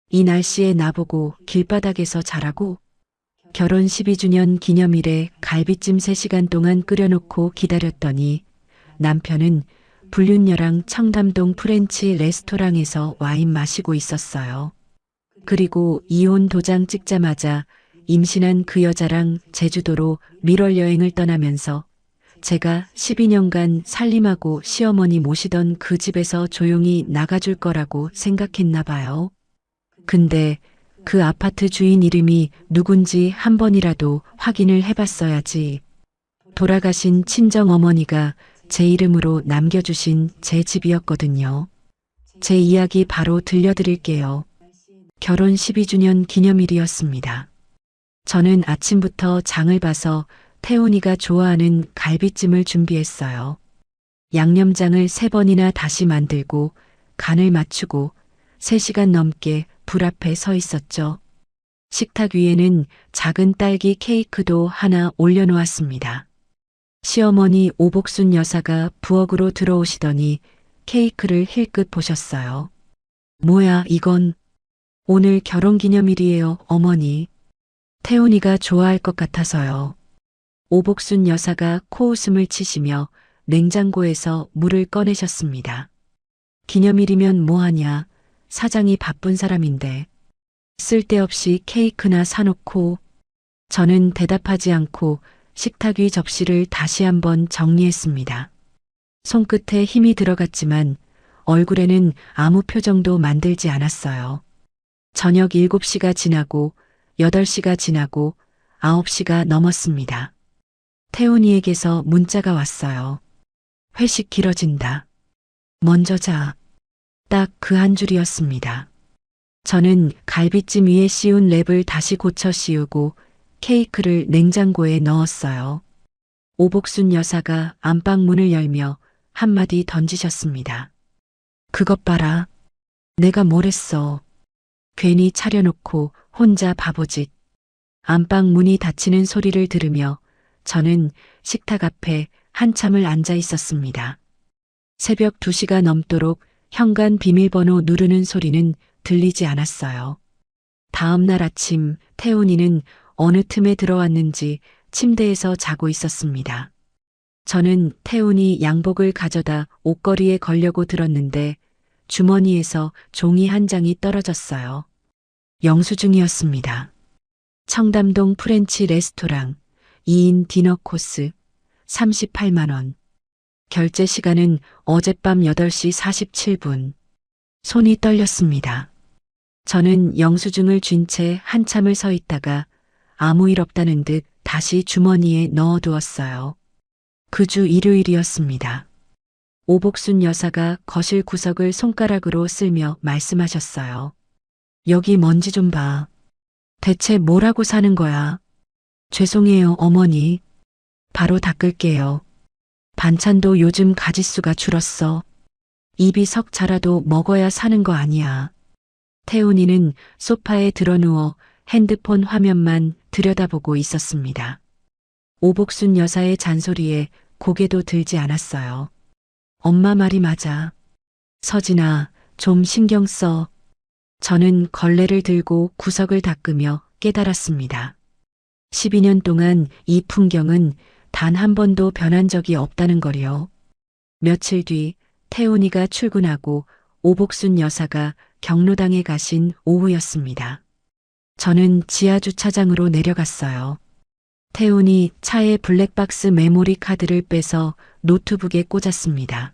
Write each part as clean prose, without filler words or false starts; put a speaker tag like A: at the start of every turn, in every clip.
A: 이 날씨에 나보고 길바닥에서 자라고? 결혼 12주년 기념일에 갈비찜 3시간 동안 끓여놓고 기다렸더니 남편은 불륜녀랑 청담동 프렌치 레스토랑에서 와인 마시고 있었어요. 그리고 이혼 도장 찍자마자 임신한 그 여자랑 제주도로 밀월 여행을 떠나면서 제가 12년간 살림하고 시어머니 모시던 그 집에서 조용히 나가줄 거라고 생각했나 봐요. 근데 그 아파트 주인 이름이 누군지 한 번이라도 확인을 해봤어야지. 돌아가신 친정어머니가 제 이름으로 남겨주신 제 집이었거든요. 제 이야기 바로 들려드릴게요. 결혼 12주년 기념일이었습니다. 저는 아침부터 장을 봐서 태훈이가 좋아하는 갈비찜을 준비했어요. 양념장을 3번이나 다시 만들고 간을 맞추고 3시간 넘게 불 앞에 서 있었죠. 식탁 위에는 작은 딸기 케이크도 하나 올려놓았습니다. 시어머니 오복순 여사가 부엌으로 들어오시더니 케이크를 힐끗 보셨어요. 뭐야 이건? 오늘 결혼기념일이에요, 어머니. 태훈이가 좋아할 것 같아서요. 오복순 여사가 코웃음을 치시며 냉장고에서 물을 꺼내셨습니다. 기념일이면 뭐하냐, 사장이 바쁜 사람인데. 쓸데없이 케이크나 사놓고. 저는 대답하지 않고 식탁 위 접시를 다시 한번 정리했습니다. 손끝에 힘이 들어갔지만 얼굴에는 아무 표정도 만들지 않았어요. 저녁 7시가 지나고 8시가 지나고 9시가 넘었습니다. 태훈이에게서 문자가 왔어요. 회식 길어진다. 먼저 자. 딱 그 한 줄이었습니다. 저는 갈비찜 위에 씌운 랩을 다시 고쳐 씌우고 케이크를 냉장고에 넣었어요. 오복순 여사가 안방 문을 열며 한마디 던지셨습니다. 그것 봐라. 내가 뭘 했어. 괜히 차려놓고 혼자 바보짓. 안방 문이 닫히는 소리를 들으며 저는 식탁 앞에 한참을 앉아 있었습니다. 새벽 2시가 넘도록 현관 비밀번호 누르는 소리는 들리지 않았어요. 다음 날 아침 태훈이는 어느 틈에 들어왔는지 침대에서 자고 있었습니다. 저는 태훈이 양복을 가져다 옷걸이에 걸려고 들었는데 주머니에서 종이 한 장이 떨어졌어요. 영수증이었습니다. 청담동 프렌치 레스토랑 2인 디너 코스 38만 원. 결제 시간은 어젯밤 8시 47분. 손이 떨렸습니다. 저는 영수증을 쥔 채 한참을 서 있다가 아무 일 없다는 듯 다시 주머니에 넣어두었어요. 그 주 일요일이었습니다. 오복순 여사가 거실 구석을 손가락으로 쓸며 말씀하셨어요. 여기 먼지 좀 봐. 대체 뭐라고 사는 거야? 죄송해요, 어머니. 바로 닦을게요. 반찬도 요즘 가짓수가 줄었어. 입이 석 자라도 먹어야 사는 거 아니야. 태훈이는 소파에 드러누워 핸드폰 화면만 들여다보고 있었습니다. 오복순 여사의 잔소리에 고개도 들지 않았어요. 엄마 말이 맞아. 서진아, 좀 신경 써. 저는 걸레를 들고 구석을 닦으며 깨달았습니다. 12년 동안 이 풍경은 단 한 번도 변한 적이 없다는 거요. 며칠 뒤 태훈이가 출근하고 오복순 여사가 경로당에 가신 오후였습니다. 저는 지하 주차장으로 내려갔어요. 태훈이 차에 블랙박스 메모리 카드를 빼서 노트북에 꽂았습니다.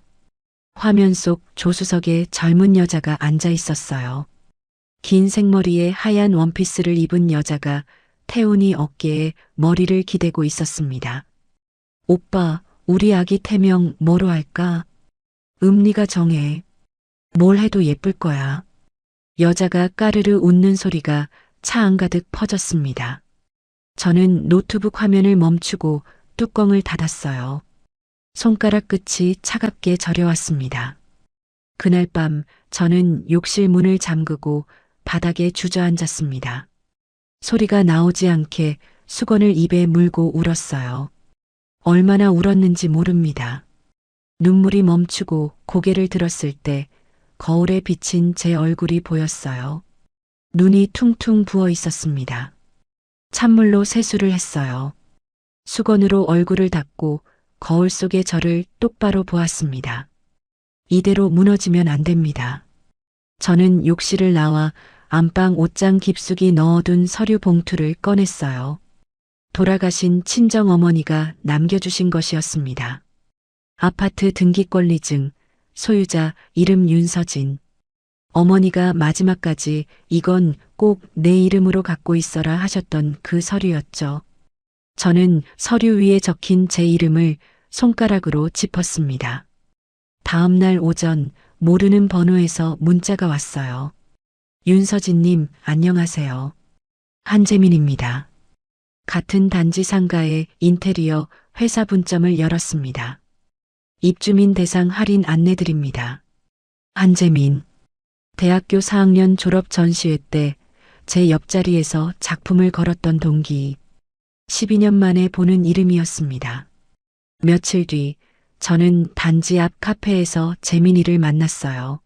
A: 화면 속 조수석에 젊은 여자가 앉아 있었어요. 긴 생머리에 하얀 원피스를 입은 여자가 태훈이 어깨에 머리를 기대고 있었습니다. 오빠, 우리 아기 태명 뭐로 할까? 네가 정해. 뭘 해도 예쁠 거야. 여자가 까르르 웃는 소리가 차 안가득 퍼졌습니다. 저는 노트북 화면을 멈추고 뚜껑을 닫았어요. 손가락 끝이 차갑게 저려왔습니다. 그날 밤 저는 욕실 문을 잠그고 바닥에 주저앉았습니다. 소리가 나오지 않게 수건을 입에 물고 울었어요. 얼마나 울었는지 모릅니다. 눈물이 멈추고 고개를 들었을 때 거울에 비친 제 얼굴이 보였어요. 눈이 퉁퉁 부어 있었습니다. 찬물로 세수를 했어요. 수건으로 얼굴을 닦고 거울 속의 저를 똑바로 보았습니다. 이대로 무너지면 안 됩니다. 저는 욕실을 나와 안방 옷장 깊숙이 넣어둔 서류 봉투를 꺼냈어요. 돌아가신 친정어머니가 남겨주신 것이었습니다. 아파트 등기권리증, 소유자 이름 윤서진. 어머니가 마지막까지 이건 꼭 내 이름으로 갖고 있어라 하셨던 그 서류였죠. 저는 서류 위에 적힌 제 이름을 손가락으로 짚었습니다. 다음 날 오전 모르는 번호에서 문자가 왔어요. 윤서진님, 안녕하세요. 한재민입니다. 같은 단지 상가의 인테리어 회사 분점을 열었습니다. 입주민 대상 할인 안내드립니다. 한재민. 대학교 4학년 졸업 전시회 때 제 옆자리에서 작품을 걸었던 동기. 12년 만에 보는 이름이었습니다. 며칠 뒤 저는 단지 앞 카페에서 재민이를 만났어요.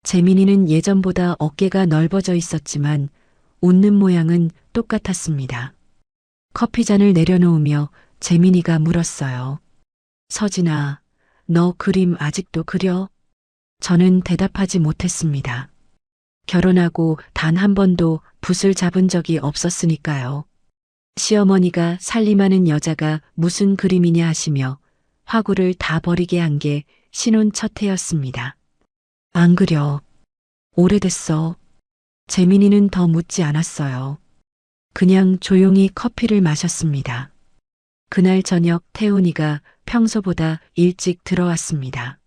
A: 재민이는 예전보다 어깨가 넓어져 있었지만 웃는 모양은 똑같았습니다. 커피잔을 내려놓으며 재민이가 물었어요. 서진아, 너 그림 아직도 그려? 저는 대답하지 못했습니다. 결혼하고 단 한 번도 붓을 잡은 적이 없었으니까요. 시어머니가 살림하는 여자가 무슨 그림이냐 하시며 화구를 다 버리게 한 게 신혼 첫 해였습니다. 안 그려. 오래됐어. 재민이는 더 묻지 않았어요. 그냥 조용히 커피를 마셨습니다. 그날 저녁 태훈이가 평소보다 일찍 들어왔습니다.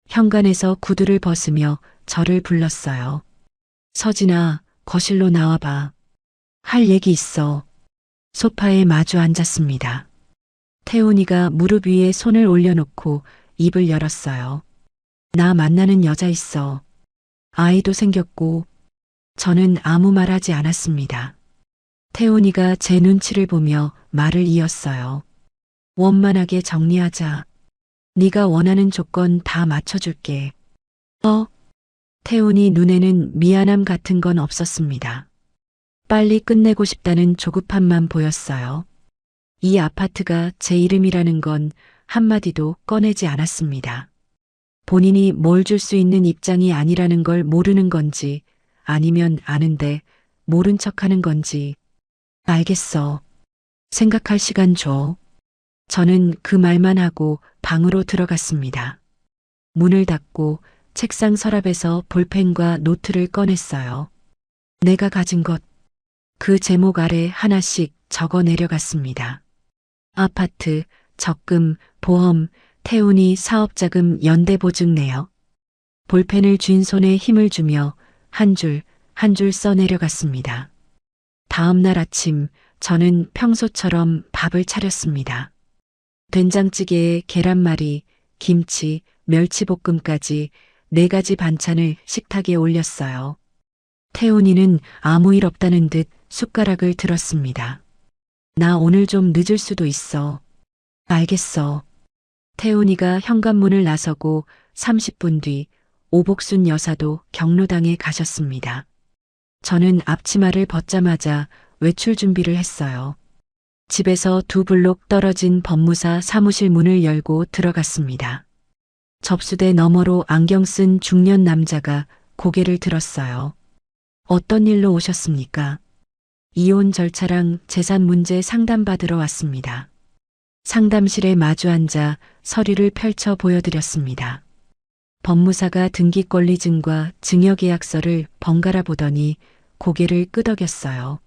A: 현관에서 구두를 벗으며 저를 불렀어요. 서진아, 거실로 나와봐. 할 얘기 있어. 소파에 마주 앉았습니다. 태훈이가 무릎 위에 손을 올려놓고 입을 열었어요. 나 만나는 여자 있어. 아이도 생겼고. 저는 아무 말 하지 않았습니다. 태훈이가 제 눈치를 보며 말을 이었어요. 원만하게 정리하자. 네가 원하는 조건 다 맞춰줄게. 태훈이 눈에는 미안함 같은 건 없었습니다. 빨리 끝내고 싶다는 조급함만 보였어요. 이 아파트가 제 이름이라는 건 한마디도 꺼내지 않았습니다. 본인이 뭘 줄 수 있는 입장이 아니라는 걸 모르는 건지 아니면 아는데 모른 척하는 건지. 알겠어. 생각할 시간 줘. 저는 그 말만 하고 방으로 들어갔습니다. 문을 닫고 책상 서랍에서 볼펜과 노트를 꺼냈어요. 내가 가진 것, 그 제목 아래 하나씩 적어 내려갔습니다. 아파트, 적금, 보험, 태훈이 사업자금 연대보증 내역. 볼펜을 쥔 손에 힘을 주며 한 줄 한 줄 써 내려갔습니다. 다음 날 아침 저는 평소처럼 밥을 차렸습니다. 된장찌개에 계란말이, 김치, 멸치볶음까지 4가지 반찬을 식탁에 올렸어요. 태훈이는 아무 일 없다는 듯 숟가락을 들었습니다. 나 오늘 좀 늦을 수도 있어. 알겠어. 태훈이가 현관문을 나서고 30분 뒤 오복순 여사도 경로당에 가셨습니다. 저는 앞치마를 벗자마자 외출 준비를 했어요. 집에서 2블록 떨어진 법무사 사무실 문을 열고 들어갔습니다. 접수대 너머로 안경 쓴 중년 남자가 고개를 들었어요. 어떤 일로 오셨습니까? 이혼 절차랑 재산 문제 상담받으러 왔습니다. 상담실에 마주 앉아 서류를 펼쳐 보여드렸습니다. 법무사가 등기권리증과 증여계약서를 번갈아 보더니 고개를 끄덕였어요.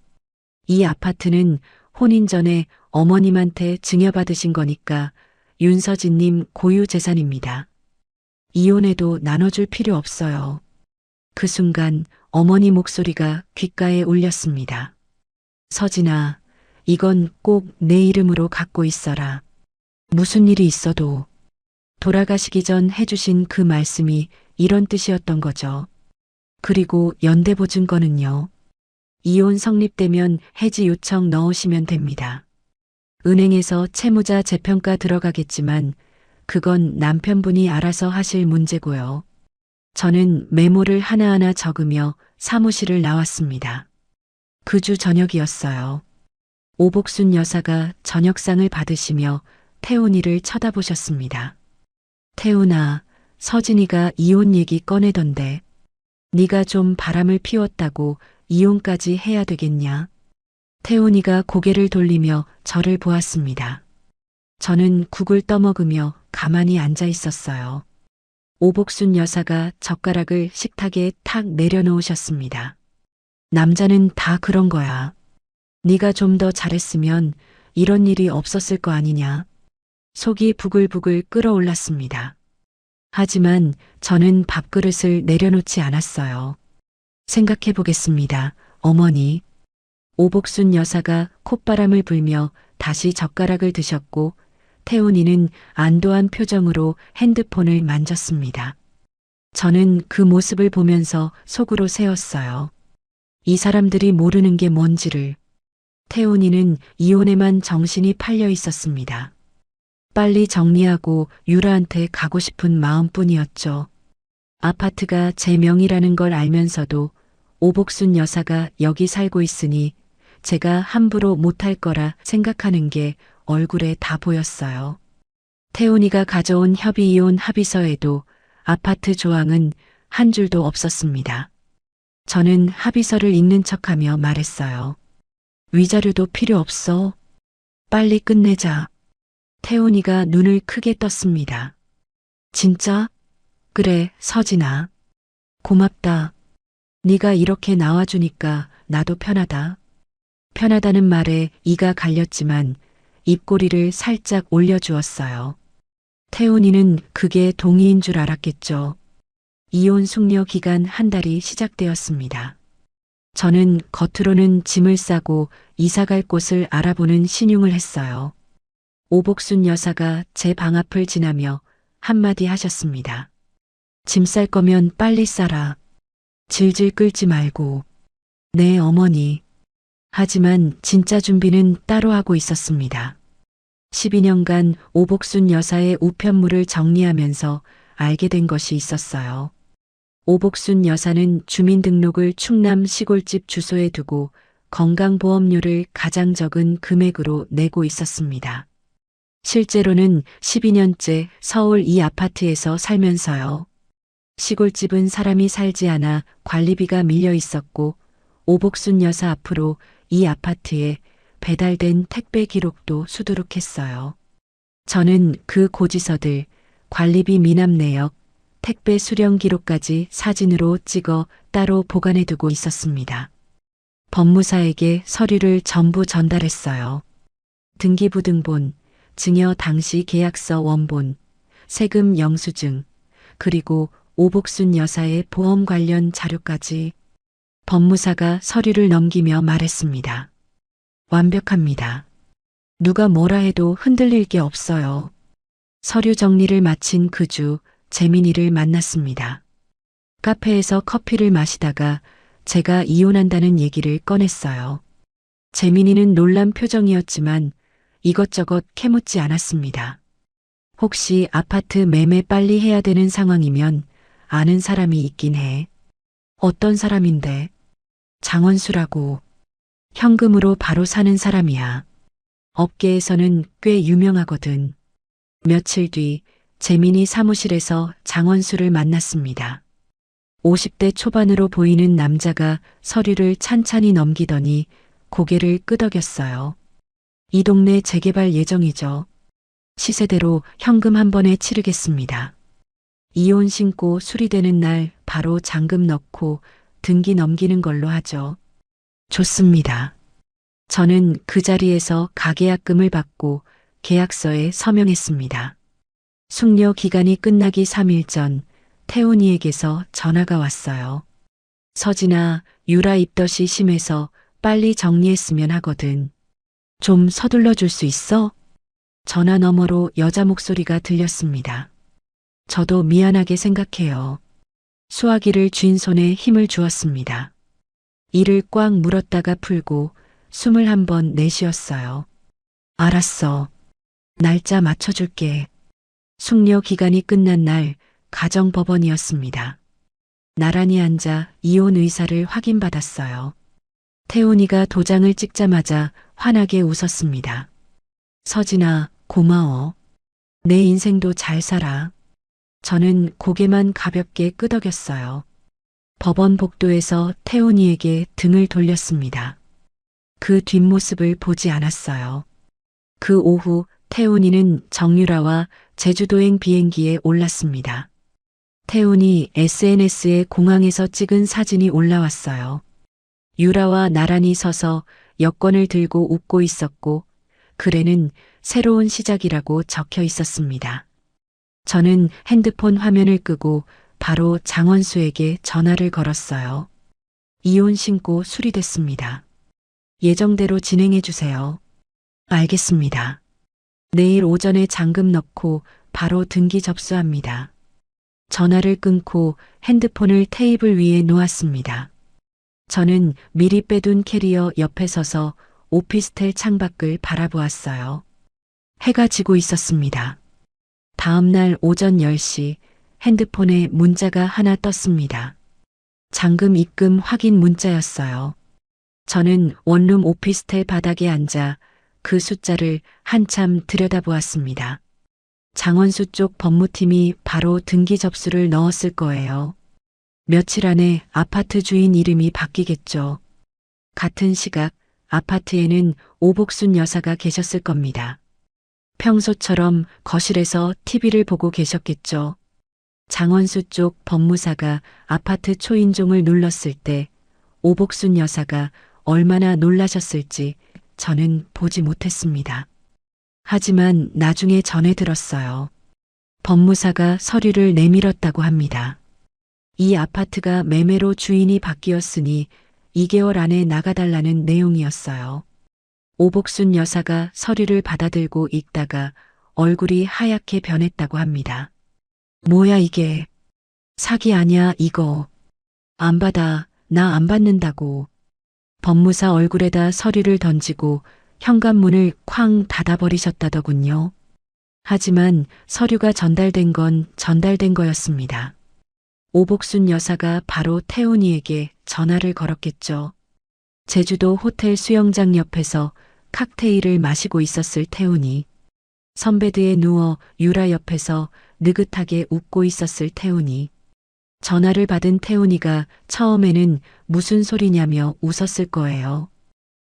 A: 이 아파트는 혼인 전에 어머님한테 증여받으신 거니까 윤서진님 고유 재산입니다. 이혼해도 나눠줄 필요 없어요. 그 순간 어머니 목소리가 귓가에 울렸습니다. 서진아, 이건 꼭 내 이름으로 갖고 있어라. 무슨 일이 있어도. 돌아가시기 전 해주신 그 말씀이 이런 뜻이었던 거죠. 그리고 연대보증권은요. 이혼 성립되면 해지 요청 넣으시면 됩니다. 은행에서 채무자 재평가 들어가겠지만 그건 남편분이 알아서 하실 문제고요. 저는 메모를 하나하나 적으며 사무실을 나왔습니다. 그 주 저녁이었어요. 오복순 여사가 저녁상을 받으시며 태훈이를 쳐다보셨습니다. 태훈아, 서진이가 이혼 얘기 꺼내던데 네가 좀 바람을 피웠다고 이혼까지 해야 되겠냐? 태훈이가 고개를 돌리며 저를 보았습니다. 저는 국을 떠먹으며 가만히 앉아 있었어요. 오복순 여사가 젓가락을 식탁에 탁 내려놓으셨습니다. 남자는 다 그런 거야. 네가 좀 더 잘했으면 이런 일이 없었을 거 아니냐. 속이 부글부글 끓어올랐습니다. 하지만 저는 밥그릇을 내려놓지 않았어요. 생각해 보겠습니다, 어머니. 오복순 여사가 콧바람을 불며 다시 젓가락을 드셨고 태훈이는 안도한 표정으로 핸드폰을 만졌습니다. 저는 그 모습을 보면서 속으로 세웠어요. 이 사람들이 모르는 게 뭔지를. 태훈이는 이혼에만 정신이 팔려 있었습니다. 빨리 정리하고 유라한테 가고 싶은 마음뿐이었죠. 아파트가 제 명의라는 걸 알면서도 오복순 여사가 여기 살고 있으니 제가 함부로 못할 거라 생각하는 게 얼굴에 다 보였어요. 태훈이가 가져온 협의이혼 합의서에도 아파트 조항은 한 줄도 없었습니다. 저는 합의서를 읽는 척하며 말했어요. 위자료도 필요 없어. 빨리 끝내자. 태훈이가 눈을 크게 떴습니다. 진짜? 그래, 서진아. 고맙다. 네가 이렇게 나와주니까 나도 편하다. 편하다는 말에 이가 갈렸지만 입꼬리를 살짝 올려주었어요. 태훈이는 그게 동의인 줄 알았겠죠. 이혼 숙려 기간 한 달이 시작되었습니다. 저는 겉으로는 짐을 싸고 이사갈 곳을 알아보는 신용을 했어요. 오복순 여사가 제 방 앞을 지나며 한마디 하셨습니다. 짐 쌀 거면 빨리 싸라. 질질 끌지 말고. 네, 어머니. 하지만 진짜 준비는 따로 하고 있었습니다. 12년간 오복순 여사의 우편물을 정리하면서 알게 된 것이 있었어요. 오복순 여사는 주민등록을 충남 시골집 주소에 두고 건강보험료를 가장 적은 금액으로 내고 있었습니다. 실제로는 12년째 서울 이 아파트에서 살면서요. 시골집은 사람이 살지 않아 관리비가 밀려 있었고 오복순 여사 앞으로 이 아파트에 배달된 택배 기록도 수두룩했어요. 저는 그 고지서들, 관리비 미납 내역, 택배 수령 기록까지 사진으로 찍어 따로 보관해 두고 있었습니다. 법무사에게 서류를 전부 전달했어요. 등기부등본, 증여 당시 계약서 원본, 세금 영수증, 그리고 오복순 여사의 보험 관련 자료까지. 법무사가 서류를 넘기며 말했습니다. 완벽합니다. 누가 뭐라 해도 흔들릴 게 없어요. 서류 정리를 마친 그 주 재민이를 만났습니다. 카페에서 커피를 마시다가 제가 이혼한다는 얘기를 꺼냈어요. 재민이는 놀란 표정이었지만 이것저것 캐묻지 않았습니다. 혹시 아파트 매매 빨리 해야 되는 상황이면 아는 사람이 있긴 해. 어떤 사람인데? 장원수라고. 현금으로 바로 사는 사람이야. 업계에서는 꽤 유명하거든. 며칠 뒤 재민이 사무실에서 장원수를 만났습니다. 50대 초반으로 보이는 남자가 서류를 찬찬히 넘기더니 고개를 끄덕였어요. 이 동네 재개발 예정이죠. 시세대로 현금 한 번에 치르겠습니다. 이혼 신고 수리되는 날 바로 잔금 넣고 등기 넘기는 걸로 하죠. 좋습니다. 저는 그 자리에서 가계약금을 받고 계약서에 서명했습니다. 숙려 기간이 끝나기 3일 전 태훈이에게서 전화가 왔어요. 서진아, 유라 입덧이 심해서 빨리 정리했으면 하거든. 좀 서둘러 줄 수 있어? 전화 너머로 여자 목소리가 들렸습니다. 저도 미안하게 생각해요. 수화기를 쥔 손에 힘을 주었습니다. 이를 꽉 물었다가 풀고 숨을 한 번 내쉬었어요. 알았어. 날짜 맞춰줄게. 숙려 기간이 끝난 날 가정법원이었습니다. 나란히 앉아 이혼 의사를 확인받았어요. 태훈이가 도장을 찍자마자 환하게 웃었습니다. 서진아, 고마워. 내 인생도 잘 살아. 저는 고개만 가볍게 끄덕였어요. 법원 복도에서 태훈이에게 등을 돌렸습니다. 그 뒷모습을 보지 않았어요. 그 오후 태훈이는 정유라와 제주도행 비행기에 올랐습니다. 태훈이 SNS에 공항에서 찍은 사진이 올라왔어요. 유라와 나란히 서서 여권을 들고 웃고 있었고 글에는 새로운 시작이라고 적혀 있었습니다. 저는 핸드폰 화면을 끄고 바로 장원수에게 전화를 걸었어요. 이혼 신고 수리됐습니다. 예정대로 진행해 주세요. 알겠습니다. 내일 오전에 잔금 넣고 바로 등기 접수합니다. 전화를 끊고 핸드폰을 테이블 위에 놓았습니다. 저는 미리 빼둔 캐리어 옆에 서서 오피스텔 창밖을 바라보았어요. 해가 지고 있었습니다. 다음 날 오전 10시 핸드폰에 문자가 하나 떴습니다. 잔금 입금 확인 문자였어요. 저는 원룸 오피스텔 바닥에 앉아 그 숫자를 한참 들여다보았습니다. 장원수 쪽 법무팀이 바로 등기 접수를 넣었을 거예요. 며칠 안에 아파트 주인 이름이 바뀌겠죠. 같은 시각 아파트에는 오복순 여사가 계셨을 겁니다. 평소처럼 거실에서 TV를 보고 계셨겠죠. 장원수 쪽 법무사가 아파트 초인종을 눌렀을 때 오복순 여사가 얼마나 놀라셨을지 저는 보지 못했습니다. 하지만 나중에 전해 들었어요. 법무사가 서류를 내밀었다고 합니다. 이 아파트가 매매로 주인이 바뀌었으니 2개월 안에 나가달라는 내용이었어요. 오복순 여사가 서류를 받아들고 읽다가 얼굴이 하얗게 변했다고 합니다. 뭐야 이게? 사기 아냐 이거. 안 받아. 나 안 받는다고. 법무사 얼굴에다 서류를 던지고 현관문을 쾅 닫아버리셨다더군요. 하지만 서류가 전달된 건 전달된 거였습니다. 오복순 여사가 바로 태훈이에게 전화를 걸었겠죠. 제주도 호텔 수영장 옆에서 칵테일을 마시고 있었을 태훈이, 선베드에 누워 유라 옆에서 느긋하게 웃고 있었을 태훈이, 전화를 받은 태훈이가 처음에는 무슨 소리냐며 웃었을 거예요.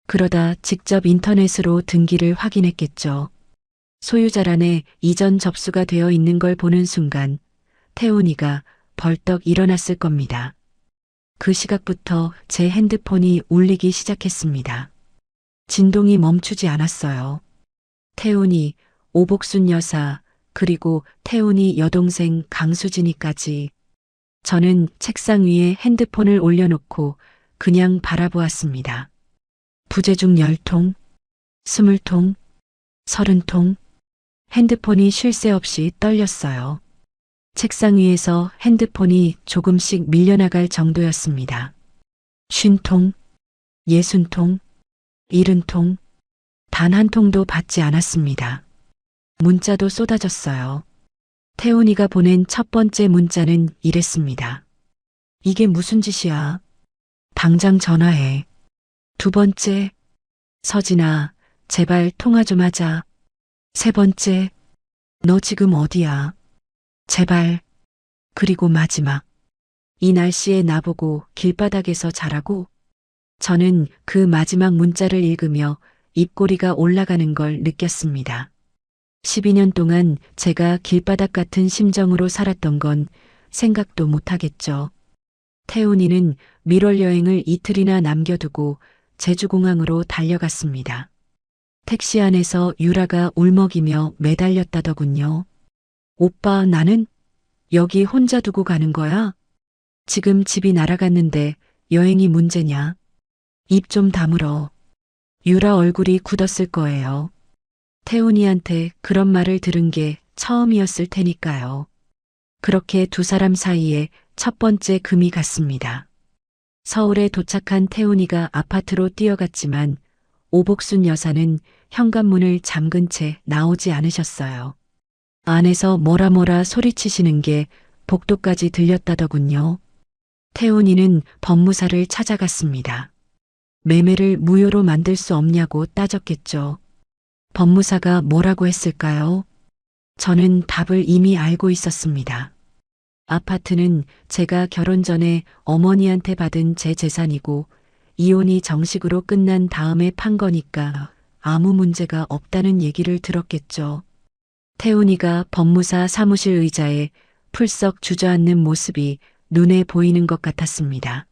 A: 그러다 직접 인터넷으로 등기를 확인했겠죠. 소유자란에 이전 접수가 되어 있는 걸 보는 순간 태훈이가 벌떡 일어났을 겁니다. 그 시각부터 제 핸드폰이 울리기 시작했습니다. 진동이 멈추지 않았어요. 태훈이, 오복순 여사, 그리고 태훈이 여동생 강수진이까지. 저는 책상 위에 핸드폰을 올려놓고 그냥 바라보았습니다. 부재중 10통, 20통, 30통. 핸드폰이 쉴 새 없이 떨렸어요. 책상 위에서 핸드폰이 조금씩 밀려나갈 정도였습니다. 50통, 60통, 70통, 단 한 통도 받지 않았습니다. 문자도 쏟아졌어요. 태훈이가 보낸 첫 번째 문자는 이랬습니다. 이게 무슨 짓이야? 당장 전화해. 두 번째, 서진아, 제발 통화 좀 하자. 세 번째, 너 지금 어디야? 제발. 그리고 마지막, 이 날씨에 나보고 길바닥에서 자라고? 저는 그 마지막 문자를 읽으며 입꼬리가 올라가는 걸 느꼈습니다. 12년 동안 제가 길바닥 같은 심정으로 살았던 건 생각도 못하겠죠. 태훈이는 밀월 여행을 이틀이나 남겨두고 제주공항으로 달려갔습니다. 택시 안에서 유라가 울먹이며 매달렸다더군요. 오빠, 나는 여기 혼자 두고 가는 거야? 지금 집이 날아갔는데 여행이 문제냐? 입 좀 다물어. 유라 얼굴이 굳었을 거예요. 태훈이한테 그런 말을 들은 게 처음이었을 테니까요. 그렇게 두 사람 사이에 첫 번째 금이 갔습니다. 서울에 도착한 태훈이가 아파트로 뛰어갔지만 오복순 여사는 현관문을 잠근 채 나오지 않으셨어요. 안에서 뭐라 소리치시는 게 복도까지 들렸다더군요. 태훈이는 법무사를 찾아갔습니다. 매매를 무효로 만들 수 없냐고 따졌겠죠. 법무사가 뭐라고 했을까요? 저는 답을 이미 알고 있었습니다. 아파트는 제가 결혼 전에 어머니한테 받은 제 재산이고 이혼이 정식으로 끝난 다음에 판 거니까 아무 문제가 없다는 얘기를 들었겠죠. 태훈이가 법무사 사무실 의자에 풀썩 주저앉는 모습이 눈에 보이는 것 같았습니다.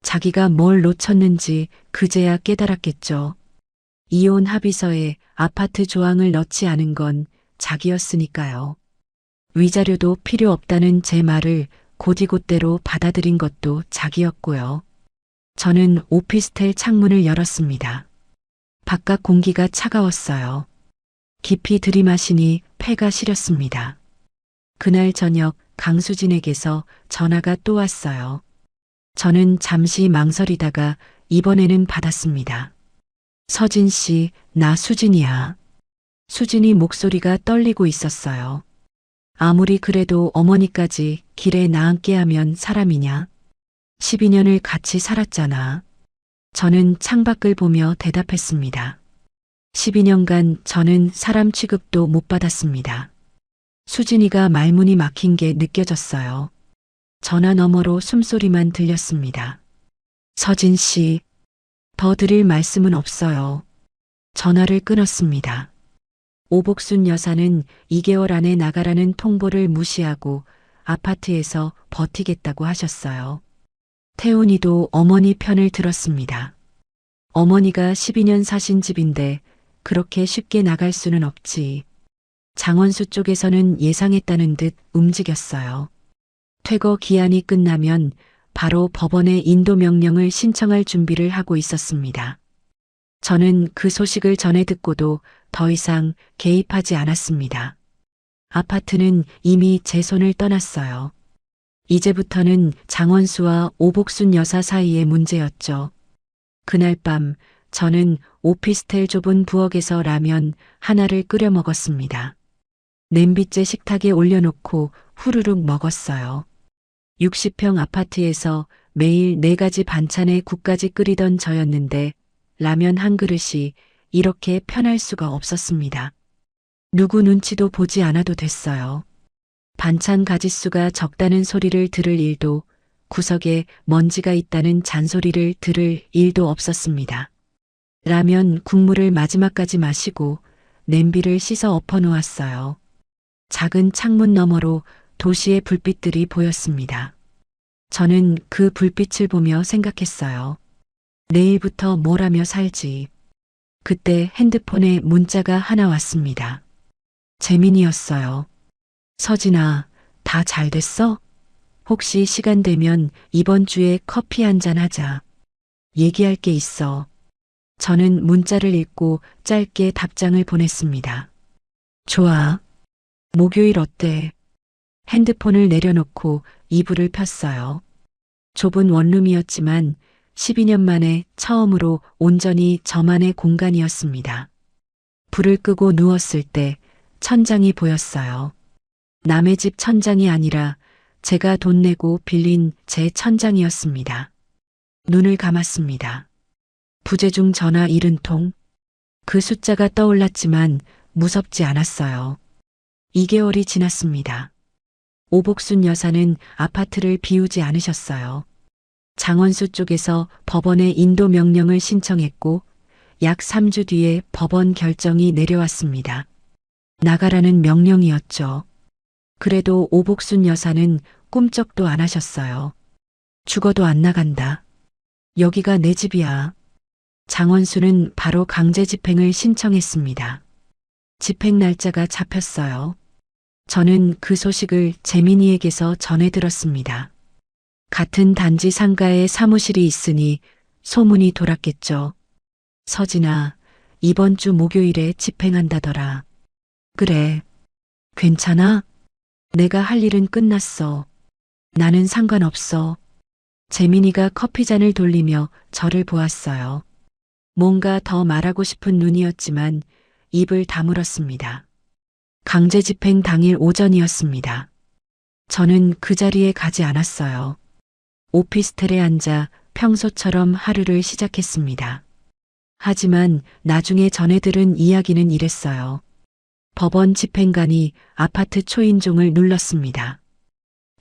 A: 자기가 뭘 놓쳤는지 그제야 깨달았겠죠. 이혼 합의서에 아파트 조항을 넣지 않은 건 자기였으니까요. 위자료도 필요 없다는 제 말을 곧이곧대로 받아들인 것도 자기였고요. 저는 오피스텔 창문을 열었습니다. 바깥 공기가 차가웠어요. 깊이 들이마시니 폐가 시렸습니다. 그날 저녁 강수진에게서 전화가 또 왔어요. 저는 잠시 망설이다가 이번에는 받았습니다. 서진 씨, 나 수진이야. 수진이 목소리가 떨리고 있었어요. 아무리 그래도 어머니까지 길에 나앉게 하면 사람이냐? 12년을 같이 살았잖아. 저는 창밖을 보며 대답했습니다. 12년간 저는 사람 취급도 못 받았습니다. 수진이가 말문이 막힌 게 느껴졌어요. 전화 너머로 숨소리만 들렸습니다. 서진 씨, 더 드릴 말씀은 없어요. 전화를 끊었습니다. 오복순 여사는 2개월 안에 나가라는 통보를 무시하고 아파트에서 버티겠다고 하셨어요. 태훈이도 어머니 편을 들었습니다. 어머니가 12년 사신 집인데 그렇게 쉽게 나갈 수는 없지. 장원수 쪽에서는 예상했다는 듯 움직였어요. 퇴거 기한이 끝나면 바로 법원에 인도 명령을 신청할 준비를 하고 있었습니다. 저는 그 소식을 전해 듣고도 더 이상 개입하지 않았습니다. 아파트는 이미 제 손을 떠났어요. 이제부터는 장원수와 오복순 여사 사이의 문제였죠. 그날 밤 저는 오피스텔 좁은 부엌에서 라면 하나를 끓여 먹었습니다. 냄비째 식탁에 올려놓고 후루룩 먹었어요. 60평 아파트에서 매일 4가지 반찬에 국까지 끓이던 저였는데 라면 한 그릇이 이렇게 편할 수가 없었습니다. 누구 눈치도 보지 않아도 됐어요. 반찬 가짓수가 적다는 소리를 들을 일도 구석에 먼지가 있다는 잔소리를 들을 일도 없었습니다. 라면 국물을 마지막까지 마시고 냄비를 씻어 엎어 놓았어요. 작은 창문 너머로 도시의 불빛들이 보였습니다. 저는 그 불빛을 보며 생각했어요. 내일부터 뭘 하며 살지. 그때 핸드폰에 문자가 하나 왔습니다. 재민이었어요. 서진아, 다 잘 됐어? 혹시 시간 되면 이번 주에 커피 한잔 하자. 얘기할 게 있어. 저는 문자를 읽고 짧게 답장을 보냈습니다. 좋아. 목요일 어때? 핸드폰을 내려놓고 이불을 폈어요. 좁은 원룸이었지만 12년 만에 처음으로 온전히 저만의 공간이었습니다. 불을 끄고 누웠을 때 천장이 보였어요. 남의 집 천장이 아니라 제가 돈 내고 빌린 제 천장이었습니다. 눈을 감았습니다. 부재중 전화 70통. 그 숫자가 떠올랐지만 무섭지 않았어요. 2개월이 지났습니다. 오복순 여사는 아파트를 비우지 않으셨어요. 장원수 쪽에서 법원에 인도 명령을 신청했고 약 3주 뒤에 법원 결정이 내려왔습니다. 나가라는 명령이었죠. 그래도 오복순 여사는 꿈쩍도 안 하셨어요. 죽어도 안 나간다. 여기가 내 집이야. 장원수는 바로 강제 집행을 신청했습니다. 집행 날짜가 잡혔어요. 저는 그 소식을 재민이에게서 전해 들었습니다. 같은 단지 상가에 사무실이 있으니 소문이 돌았겠죠. 서진아, 이번 주 목요일에 집행한다더라. 그래. 괜찮아? 내가 할 일은 끝났어. 나는 상관없어. 재민이가 커피잔을 돌리며 저를 보았어요. 뭔가 더 말하고 싶은 눈이었지만 입을 다물었습니다. 강제 집행 당일 오전이었습니다. 저는 그 자리에 가지 않았어요. 오피스텔에 앉아 평소처럼 하루를 시작했습니다. 하지만 나중에 전해 들은 이야기는 이랬어요. 법원 집행관이 아파트 초인종을 눌렀습니다.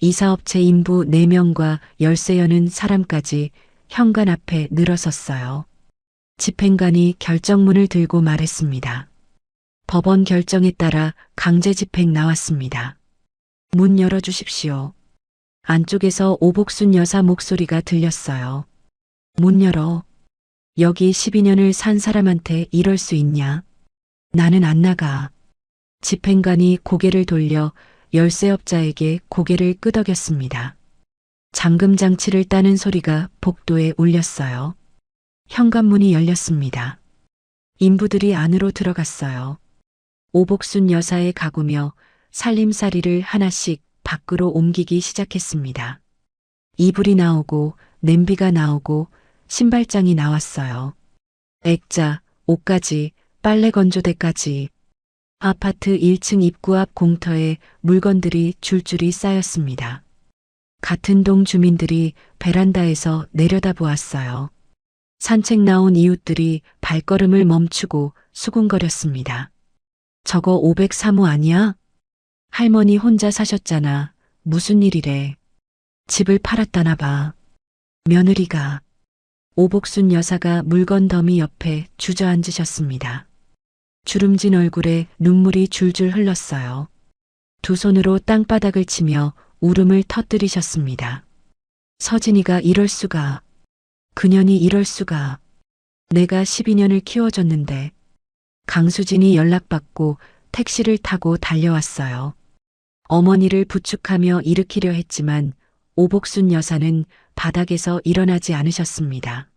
A: 이사업체 인부 4명과 열쇠 여는 사람까지 현관 앞에 늘어섰어요. 집행관이 결정문을 들고 말했습니다. 법원 결정에 따라 강제 집행 나왔습니다. 문 열어주십시오. 안쪽에서 오복순 여사 목소리가 들렸어요. 문 열어. 여기 12년을 산 사람한테 이럴 수 있냐? 나는 안 나가. 집행관이 고개를 돌려 열쇠업자에게 고개를 끄덕였습니다. 잠금 장치를 따는 소리가 복도에 울렸어요. 현관문이 열렸습니다. 인부들이 안으로 들어갔어요. 오복순 여사의 가구며 살림살이를 하나씩 밖으로 옮기기 시작했습니다. 이불이 나오고 냄비가 나오고 신발장이 나왔어요. 액자, 옷까지, 빨래 건조대까지. 아파트 1층 입구 앞 공터에 물건들이 줄줄이 쌓였습니다. 같은 동 주민들이 베란다에서 내려다보았어요. 산책 나온 이웃들이 발걸음을 멈추고 수군거렸습니다. 저거 503호 아니야? 할머니 혼자 사셨잖아. 무슨 일이래? 집을 팔았다나 봐. 며느리가. 오복순 여사가 물건 더미 옆에 주저앉으셨습니다. 주름진 얼굴에 눈물이 줄줄 흘렀어요. 두 손으로 땅바닥을 치며 울음을 터뜨리셨습니다. 서진이가 이럴 수가. 그년이 이럴 수가. 내가 12년을 키워줬는데. 강수진이 연락받고 택시를 타고 달려왔어요. 어머니를 부축하며 일으키려 했지만 오복순 여사는 바닥에서 일어나지 않으셨습니다.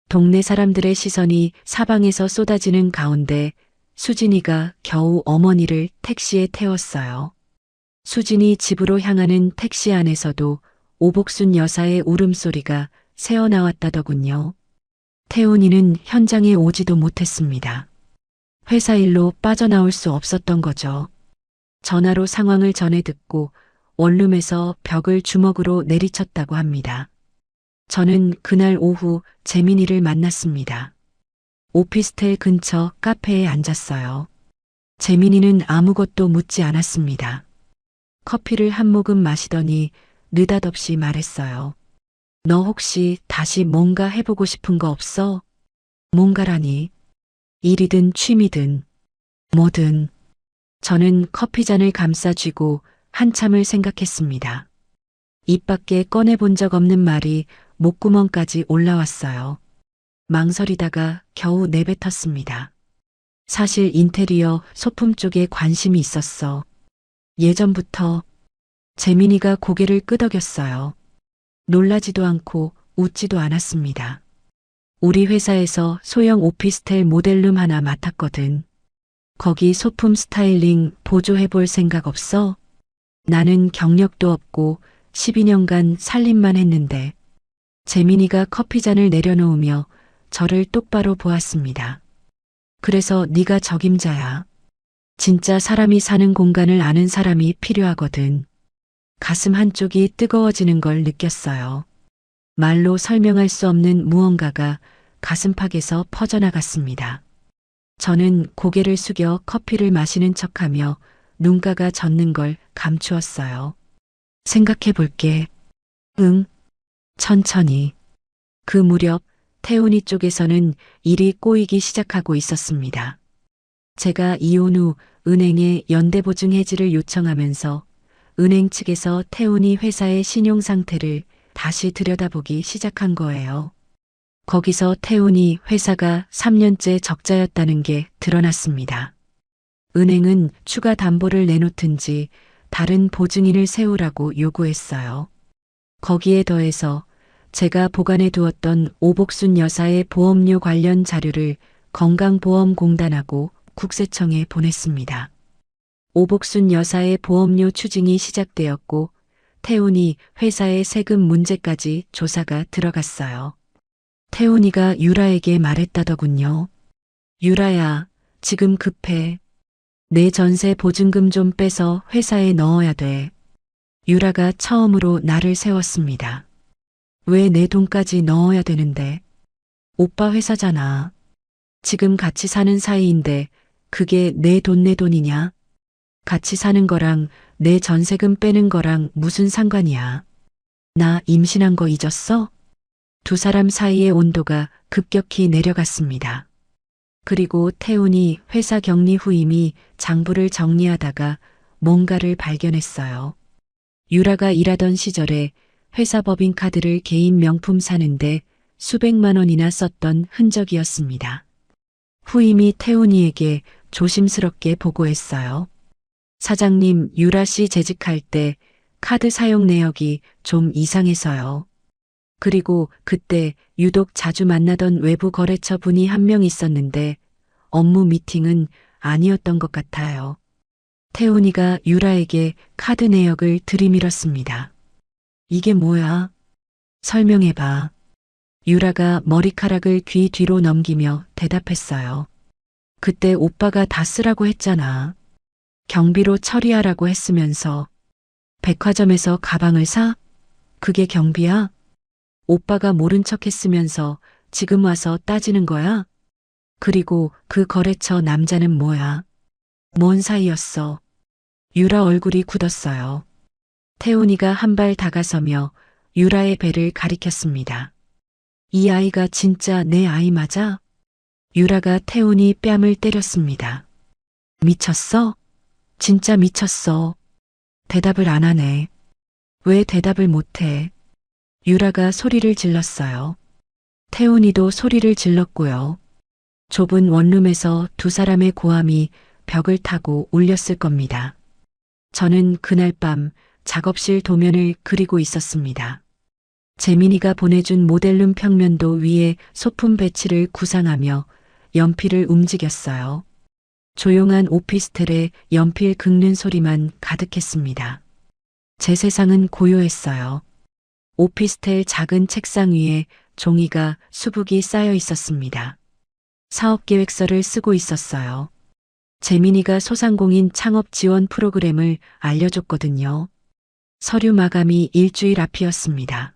A: 동네 사람들의 시선이 사방에서 쏟아지는 가운데 수진이가 겨우 어머니를 택시에 태웠어요. 수진이 집으로 향하는 택시 안에서도 오복순 여사의 울음소리가 새어나왔다더군요. 태훈이는 현장에 오지도 못했습니다. 회사 일로 빠져나올 수 없었던 거죠. 전화로 상황을 전해 듣고 원룸에서 벽을 주먹으로 내리쳤다고 합니다. 저는 그날 오후 재민이를 만났습니다. 오피스텔 근처 카페에 앉았어요. 재민이는 아무것도 묻지 않았습니다. 커피를 한 모금 마시더니 느닷없이 말했어요. 너 혹시 다시 뭔가 해보고 싶은 거 없어? 뭔가라니. 일이든 취미든 뭐든. 저는 커피잔을 감싸쥐고 한참을 생각했습니다. 입 밖에 꺼내본 적 없는 말이 목구멍까지 올라왔어요. 망설이다가 겨우 내뱉었습니다. 사실 인테리어 소품 쪽에 관심이 있었어. 예전부터. 재민이가 고개를 끄덕였어요. 놀라지도 않고 웃지도 않았습니다. 우리 회사에서 소형 오피스텔 모델룸 하나 맡았거든. 거기 소품 스타일링 보조해볼 생각 없어? 나는 경력도 없고 12년간 살림만 했는데. 재민이가 커피잔을 내려놓으며 저를 똑바로 보았습니다. 그래서 네가 적임자야. 진짜 사람이 사는 공간을 아는 사람이 필요하거든. 가슴 한쪽이 뜨거워지는 걸 느꼈어요. 말로 설명할 수 없는 무언가가 가슴팍에서 퍼져나갔습니다. 저는 고개를 숙여 커피를 마시는 척하며 눈가가 젖는 걸 감추었어요. 생각해 볼게. 응. 천천히. 그 무렵 태훈이 쪽에서는 일이 꼬이기 시작하고 있었습니다. 제가 이혼 후 은행에 연대보증 해지를 요청하면서 은행 측에서 태훈이 회사의 신용 상태를 다시 들여다보기 시작한 거예요. 거기서 태훈이 회사가 3년째 적자였다는 게 드러났습니다. 은행은 추가 담보를 내놓든지 다른 보증인을 세우라고 요구했어요. 거기에 더해서 제가 보관해 두었던 오복순 여사의 보험료 관련 자료를 건강보험공단하고 국세청에 보냈습니다. 오복순 여사의 보험료 추징이 시작되었고 태훈이 회사의 세금 문제까지 조사가 들어갔어요. 태훈이가 유라에게 말했다더군요. 유라야, 지금 급해. 내 전세 보증금 좀 빼서 회사에 넣어야 돼. 유라가 처음으로 나를 세웠습니다. 왜 내 돈까지 넣어야 되는데? 오빠 회사잖아. 지금 같이 사는 사이인데 그게 내 돈 내 돈이냐? 같이 사는 거랑 내 전세금 빼는 거랑 무슨 상관이야? 나 임신한 거 잊었어? 두 사람 사이의 온도가 급격히 내려갔습니다. 그리고 태훈이 회사 격리 후 이미 장부를 정리하다가 뭔가를 발견했어요. 유라가 일하던 시절에 회사 법인카드를 개인 명품 사는데 수백만 원이나 썼던 흔적이었습니다. 후임이 태훈이에게 조심스럽게 보고했어요. 사장님, 유라 씨 재직할 때 카드 사용 내역이 좀 이상해서요. 그리고 그때 유독 자주 만나던 외부 거래처 분이 한 명 있었는데 업무 미팅은 아니었던 것 같아요. 태훈이가 유라에게 카드 내역을 들이밀었습니다. 이게 뭐야? 설명해봐. 유라가 머리카락을 귀 뒤로 넘기며 대답했어요. 그때 오빠가 다 쓰라고 했잖아. 경비로 처리하라고 했으면서 백화점에서 가방을 사? 그게 경비야? 오빠가 모른 척 했으면서 지금 와서 따지는 거야? 그리고 그 거래처 남자는 뭐야? 뭔 사이였어? 유라 얼굴이 굳었어요. 태훈이가 한 발 다가서며 유라의 배를 가리켰습니다. 이 아이가 진짜 내 아이 맞아? 유라가 태훈이 뺨을 때렸습니다. 미쳤어? 진짜 미쳤어. 대답을 안 하네. 왜 대답을 못해? 유라가 소리를 질렀어요. 태훈이도 소리를 질렀고요. 좁은 원룸에서 두 사람의 고함이 벽을 타고 울렸을 겁니다. 저는 그날 밤 작업실 도면을 그리고 있었습니다. 재민이가 보내준 모델룸 평면도 위에 소품 배치를 구상하며 연필을 움직였어요. 조용한 오피스텔에 연필 긁는 소리만 가득했습니다. 제 세상은 고요했어요. 오피스텔 작은 책상 위에 종이가 수북이 쌓여 있었습니다. 사업계획서를 쓰고 있었어요. 재민이가 소상공인 창업 지원 프로그램을 알려줬거든요. 서류 마감이 일주일 앞이었습니다.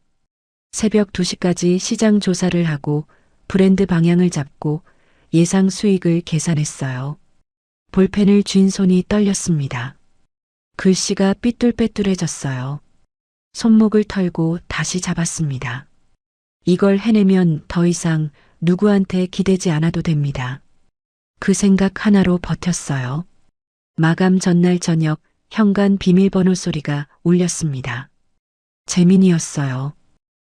A: 새벽 2시까지 시장 조사를 하고 브랜드 방향을 잡고 예상 수익을 계산했어요. 볼펜을 쥔 손이 떨렸습니다. 글씨가 삐뚤빼뚤해졌어요. 손목을 털고 다시 잡았습니다. 이걸 해내면 더 이상 누구한테 기대지 않아도 됩니다. 그 생각 하나로 버텼어요. 마감 전날 저녁 현관 비밀번호 소리가 울렸습니다. 재민이었어요.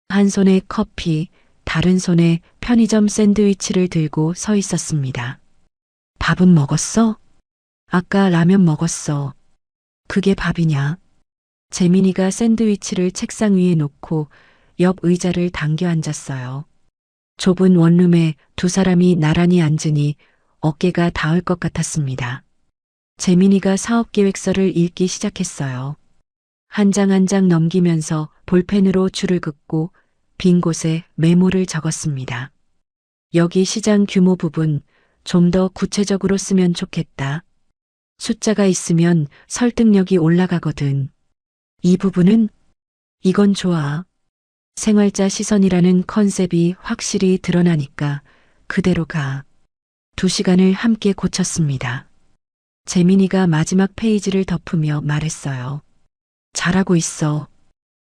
A: 한 손에 커피, 다른 손에 편의점 샌드위치를 들고 서 있었습니다. 밥은 먹었어? 아까 라면 먹었어. 그게 밥이냐? 재민이가 샌드위치를 책상 위에 놓고 옆 의자를 당겨 앉았어요. 좁은 원룸에 두 사람이 나란히 앉으니 어깨가 닿을 것 같았습니다. 재민이가 사업계획서를 읽기 시작했어요. 한 장 한 장 넘기면서 볼펜으로 줄을 긋고 빈 곳에 메모를 적었습니다. 여기 시장 규모 부분 좀 더 구체적으로 쓰면 좋겠다. 숫자가 있으면 설득력이 올라가거든. 이 부분은? 이건 좋아. 생활자 시선이라는 컨셉이 확실히 드러나니까 그대로 가. 2시간을 함께 고쳤습니다. 재민이가 마지막 페이지를 덮으며 말했어요. 잘하고 있어.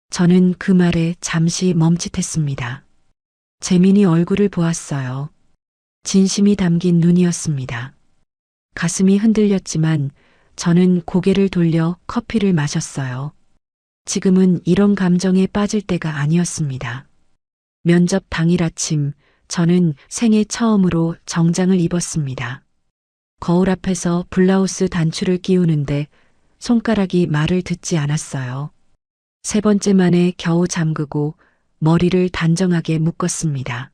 A: 저는 그 말에 잠시 멈칫했습니다. 재민이 얼굴을 보았어요. 진심이 담긴 눈이었습니다. 가슴이 흔들렸지만 저는 고개를 돌려 커피를 마셨어요. 지금은 이런 감정에 빠질 때가 아니었습니다. 면접 당일 아침 저는 생애 처음으로 정장을 입었습니다. 거울 앞에서 블라우스 단추를 끼우는데 손가락이 말을 듣지 않았어요. 3번째 만에 겨우 잠그고 머리를 단정하게 묶었습니다.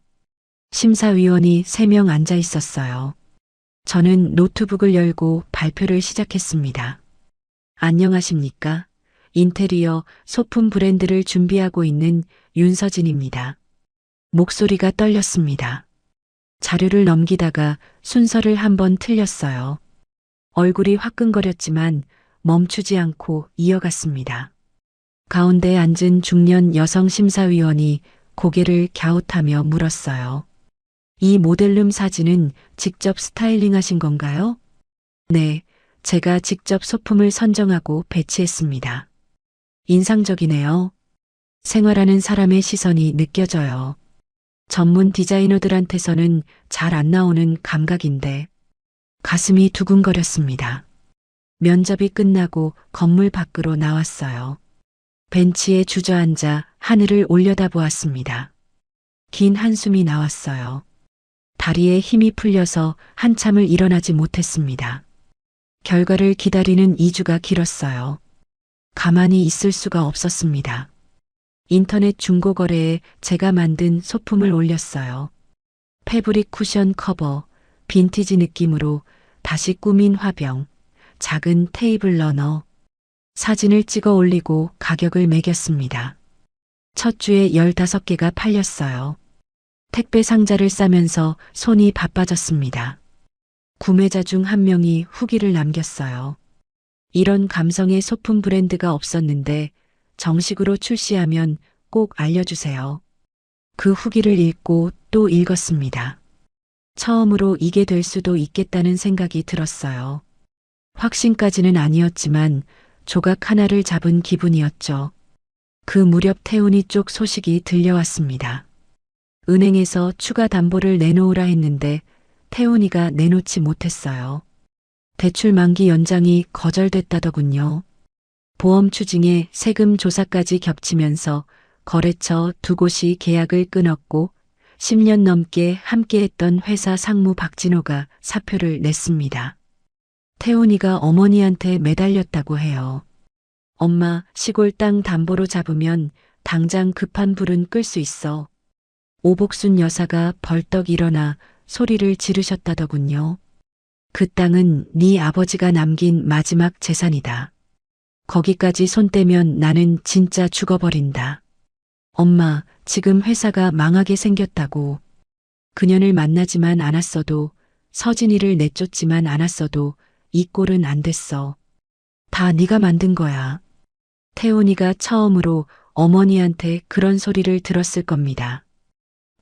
A: 심사위원이 3명 앉아 있었어요. 저는 노트북을 열고 발표를 시작했습니다. 안녕하십니까? 인테리어 소품 브랜드를 준비하고 있는 윤서진입니다. 목소리가 떨렸습니다. 자료를 넘기다가 순서를 한번 틀렸어요. 얼굴이 화끈거렸지만 멈추지 않고 이어갔습니다. 가운데 앉은 중년 여성 심사위원이 고개를 갸웃하며 물었어요. 이 모델룸 사진은 직접 스타일링하신 건가요? 네, 제가 직접 소품을 선정하고 배치했습니다. 인상적이네요. 생활하는 사람의 시선이 느껴져요. 전문 디자이너들한테서는 잘 안 나오는 감각인데 가슴이 두근거렸습니다. 면접이 끝나고 건물 밖으로 나왔어요. 벤치에 주저앉아 하늘을 올려다보았습니다. 긴 한숨이 나왔어요. 다리에 힘이 풀려서 한참을 일어나지 못했습니다. 결과를 기다리는 2주가 길었어요. 가만히 있을 수가 없었습니다. 인터넷 중고거래에 제가 만든 소품을 올렸어요. 패브릭 쿠션 커버, 빈티지 느낌으로 다시 꾸민 화병, 작은 테이블 러너. 사진을 찍어 올리고 가격을 매겼습니다. 첫 주에 15개가 팔렸어요. 택배 상자를 싸면서 손이 바빠졌습니다. 구매자 중 한 명이 후기를 남겼어요. 이런 감성의 소품 브랜드가 없었는데 정식으로 출시하면 꼭 알려주세요. 그 후기를 읽고 또 읽었습니다. 처음으로 이게 될 수도 있겠다는 생각이 들었어요. 확신까지는 아니었지만 조각 하나를 잡은 기분이었죠. 그 무렵 태훈이 쪽 소식이 들려왔습니다. 은행에서 추가 담보를 내놓으라 했는데 태훈이가 내놓지 못했어요. 대출 만기 연장이 거절됐다더군요. 보험 추징에 세금 조사까지 겹치면서 거래처 2곳이 계약을 끊었고 10년 넘게 함께했던 회사 상무 박진호가 사표를 냈습니다. 태훈이가 어머니한테 매달렸다고 해요. 엄마, 시골 땅 담보로 잡으면 당장 급한 불은 끌 수 있어. 오복순 여사가 벌떡 일어나 소리를 지르셨다더군요. 그 땅은 네 아버지가 남긴 마지막 재산이다. 거기까지 손 떼면 나는 진짜 죽어버린다. 엄마, 지금 회사가 망하게 생겼다고. 그년을 만나지만 않았어도, 서진이를 내쫓지만 않았어도 이 꼴은 안 됐어. 다 네가 만든 거야. 태훈이가 처음으로 어머니한테 그런 소리를 들었을 겁니다.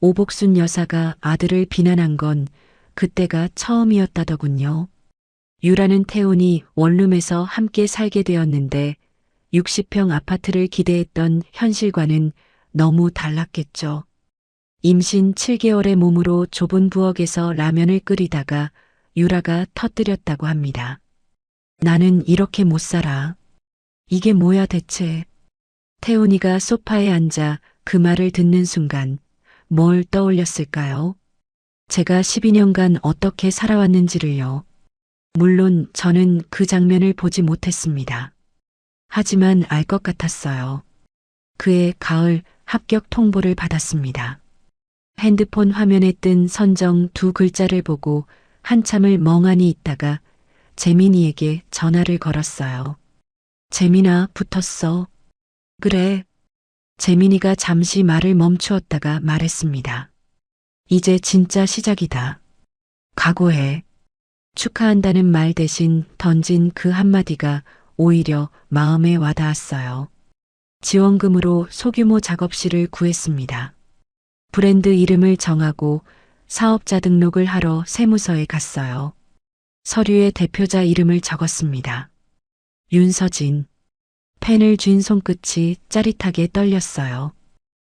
A: 오복순 여사가 아들을 비난한 건 그때가 처음이었다더군요. 유라는 태훈이 원룸에서 함께 살게 되었는데 60평 아파트를 기대했던 현실과는 너무 달랐겠죠. 임신 7개월의 몸으로 좁은 부엌에서 라면을 끓이다가 유라가 터뜨렸다고 합니다. 나는 이렇게 못 살아. 이게 뭐야 대체. 태훈이가 소파에 앉아 그 말을 듣는 순간 뭘 떠올렸을까요? 제가 12년간 어떻게 살아왔는지를요. 물론 저는 그 장면을 보지 못했습니다. 하지만 알 것 같았어요. 그해 가을 합격 통보를 받았습니다. 핸드폰 화면에 뜬 선정 2글자를 보고 한참을 멍하니 있다가 재민이에게 전화를 걸었어요. 재민아, 붙었어. 그래. 재민이가 잠시 말을 멈추었다가 말했습니다. 이제 진짜 시작이다. 각오해. 축하한다는 말 대신 던진 그 한마디가 오히려 마음에 와닿았어요. 지원금으로 소규모 작업실을 구했습니다. 브랜드 이름을 정하고 사업자 등록을 하러 세무서에 갔어요. 서류에 대표자 이름을 적었습니다. 윤서진. 펜을 쥔 손끝이 짜릿하게 떨렸어요.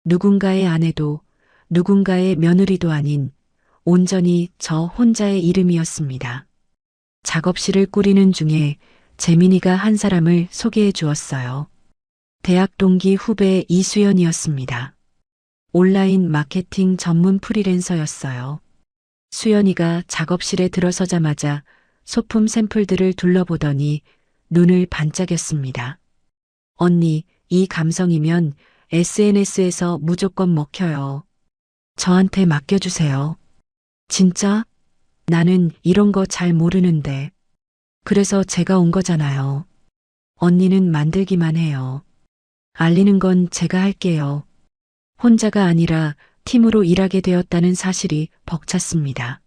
A: 누군가의 아내도 누군가의 며느리도 아닌 온전히 저 혼자의 이름이었습니다. 작업실을 꾸리는 중에 재민이가 한 사람을 소개해 주었어요. 대학 동기 후배 이수연이었습니다. 온라인 마케팅 전문 프리랜서였어요. 수연이가 작업실에 들어서자마자 소품 샘플들을 둘러보더니 눈을 반짝였습니다. 언니, 이 감성이면 SNS에서 무조건 먹혀요. 저한테 맡겨주세요. 진짜? 나는 이런 거 잘 모르는데. 그래서 제가 온 거잖아요. 언니는 만들기만 해요. 알리는 건 제가 할게요. 혼자가 아니라 팀으로 일하게 되었다는 사실이 벅찼습니다.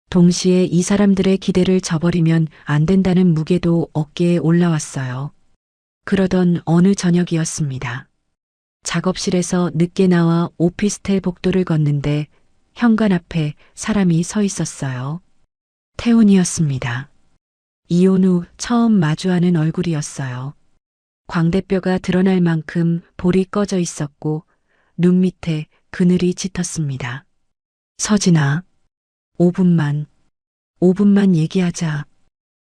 A: 동시에 이 사람들의 기대를 저버리면 안 된다는 무게도 어깨에 올라왔어요. 그러던 어느 저녁이었습니다. 작업실에서 늦게 나와 오피스텔 복도를 걷는데 현관 앞에 사람이 서 있었어요. 태훈이었습니다. 이혼 후 처음 마주하는 얼굴이었어요. 광대뼈가 드러날 만큼 볼이 꺼져 있었고 눈 밑에 그늘이 짙었습니다. 서진아, 5분만 얘기하자.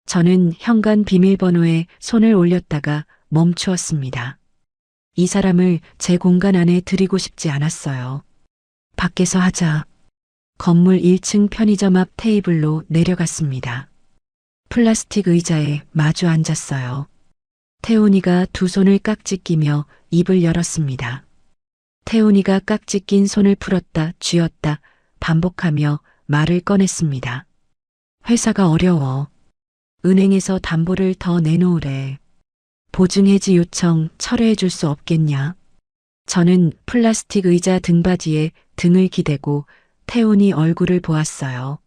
A: 저는 현관 비밀번호에 손을 올렸다가 멈추었습니다. 이 사람을 제 공간 안에 들이고 싶지 않았어요. 밖에서 하자. 건물 1층 편의점 앞 테이블로 내려갔습니다. 플라스틱 의자에 마주 앉았어요. 태훈이가 두 손을 깍지 끼며 입을 열었습니다. 태훈이가 깍지 낀 손을 풀었다 쥐었다 반복하며 말을 꺼냈습니다. 회사가 어려워. 은행에서 담보를 더 내놓으래. 보증해지 요청 철회해 줄 수 없겠냐? 저는 플라스틱 의자 등받이에 등을 기대고 태훈이 얼굴을 보았어요.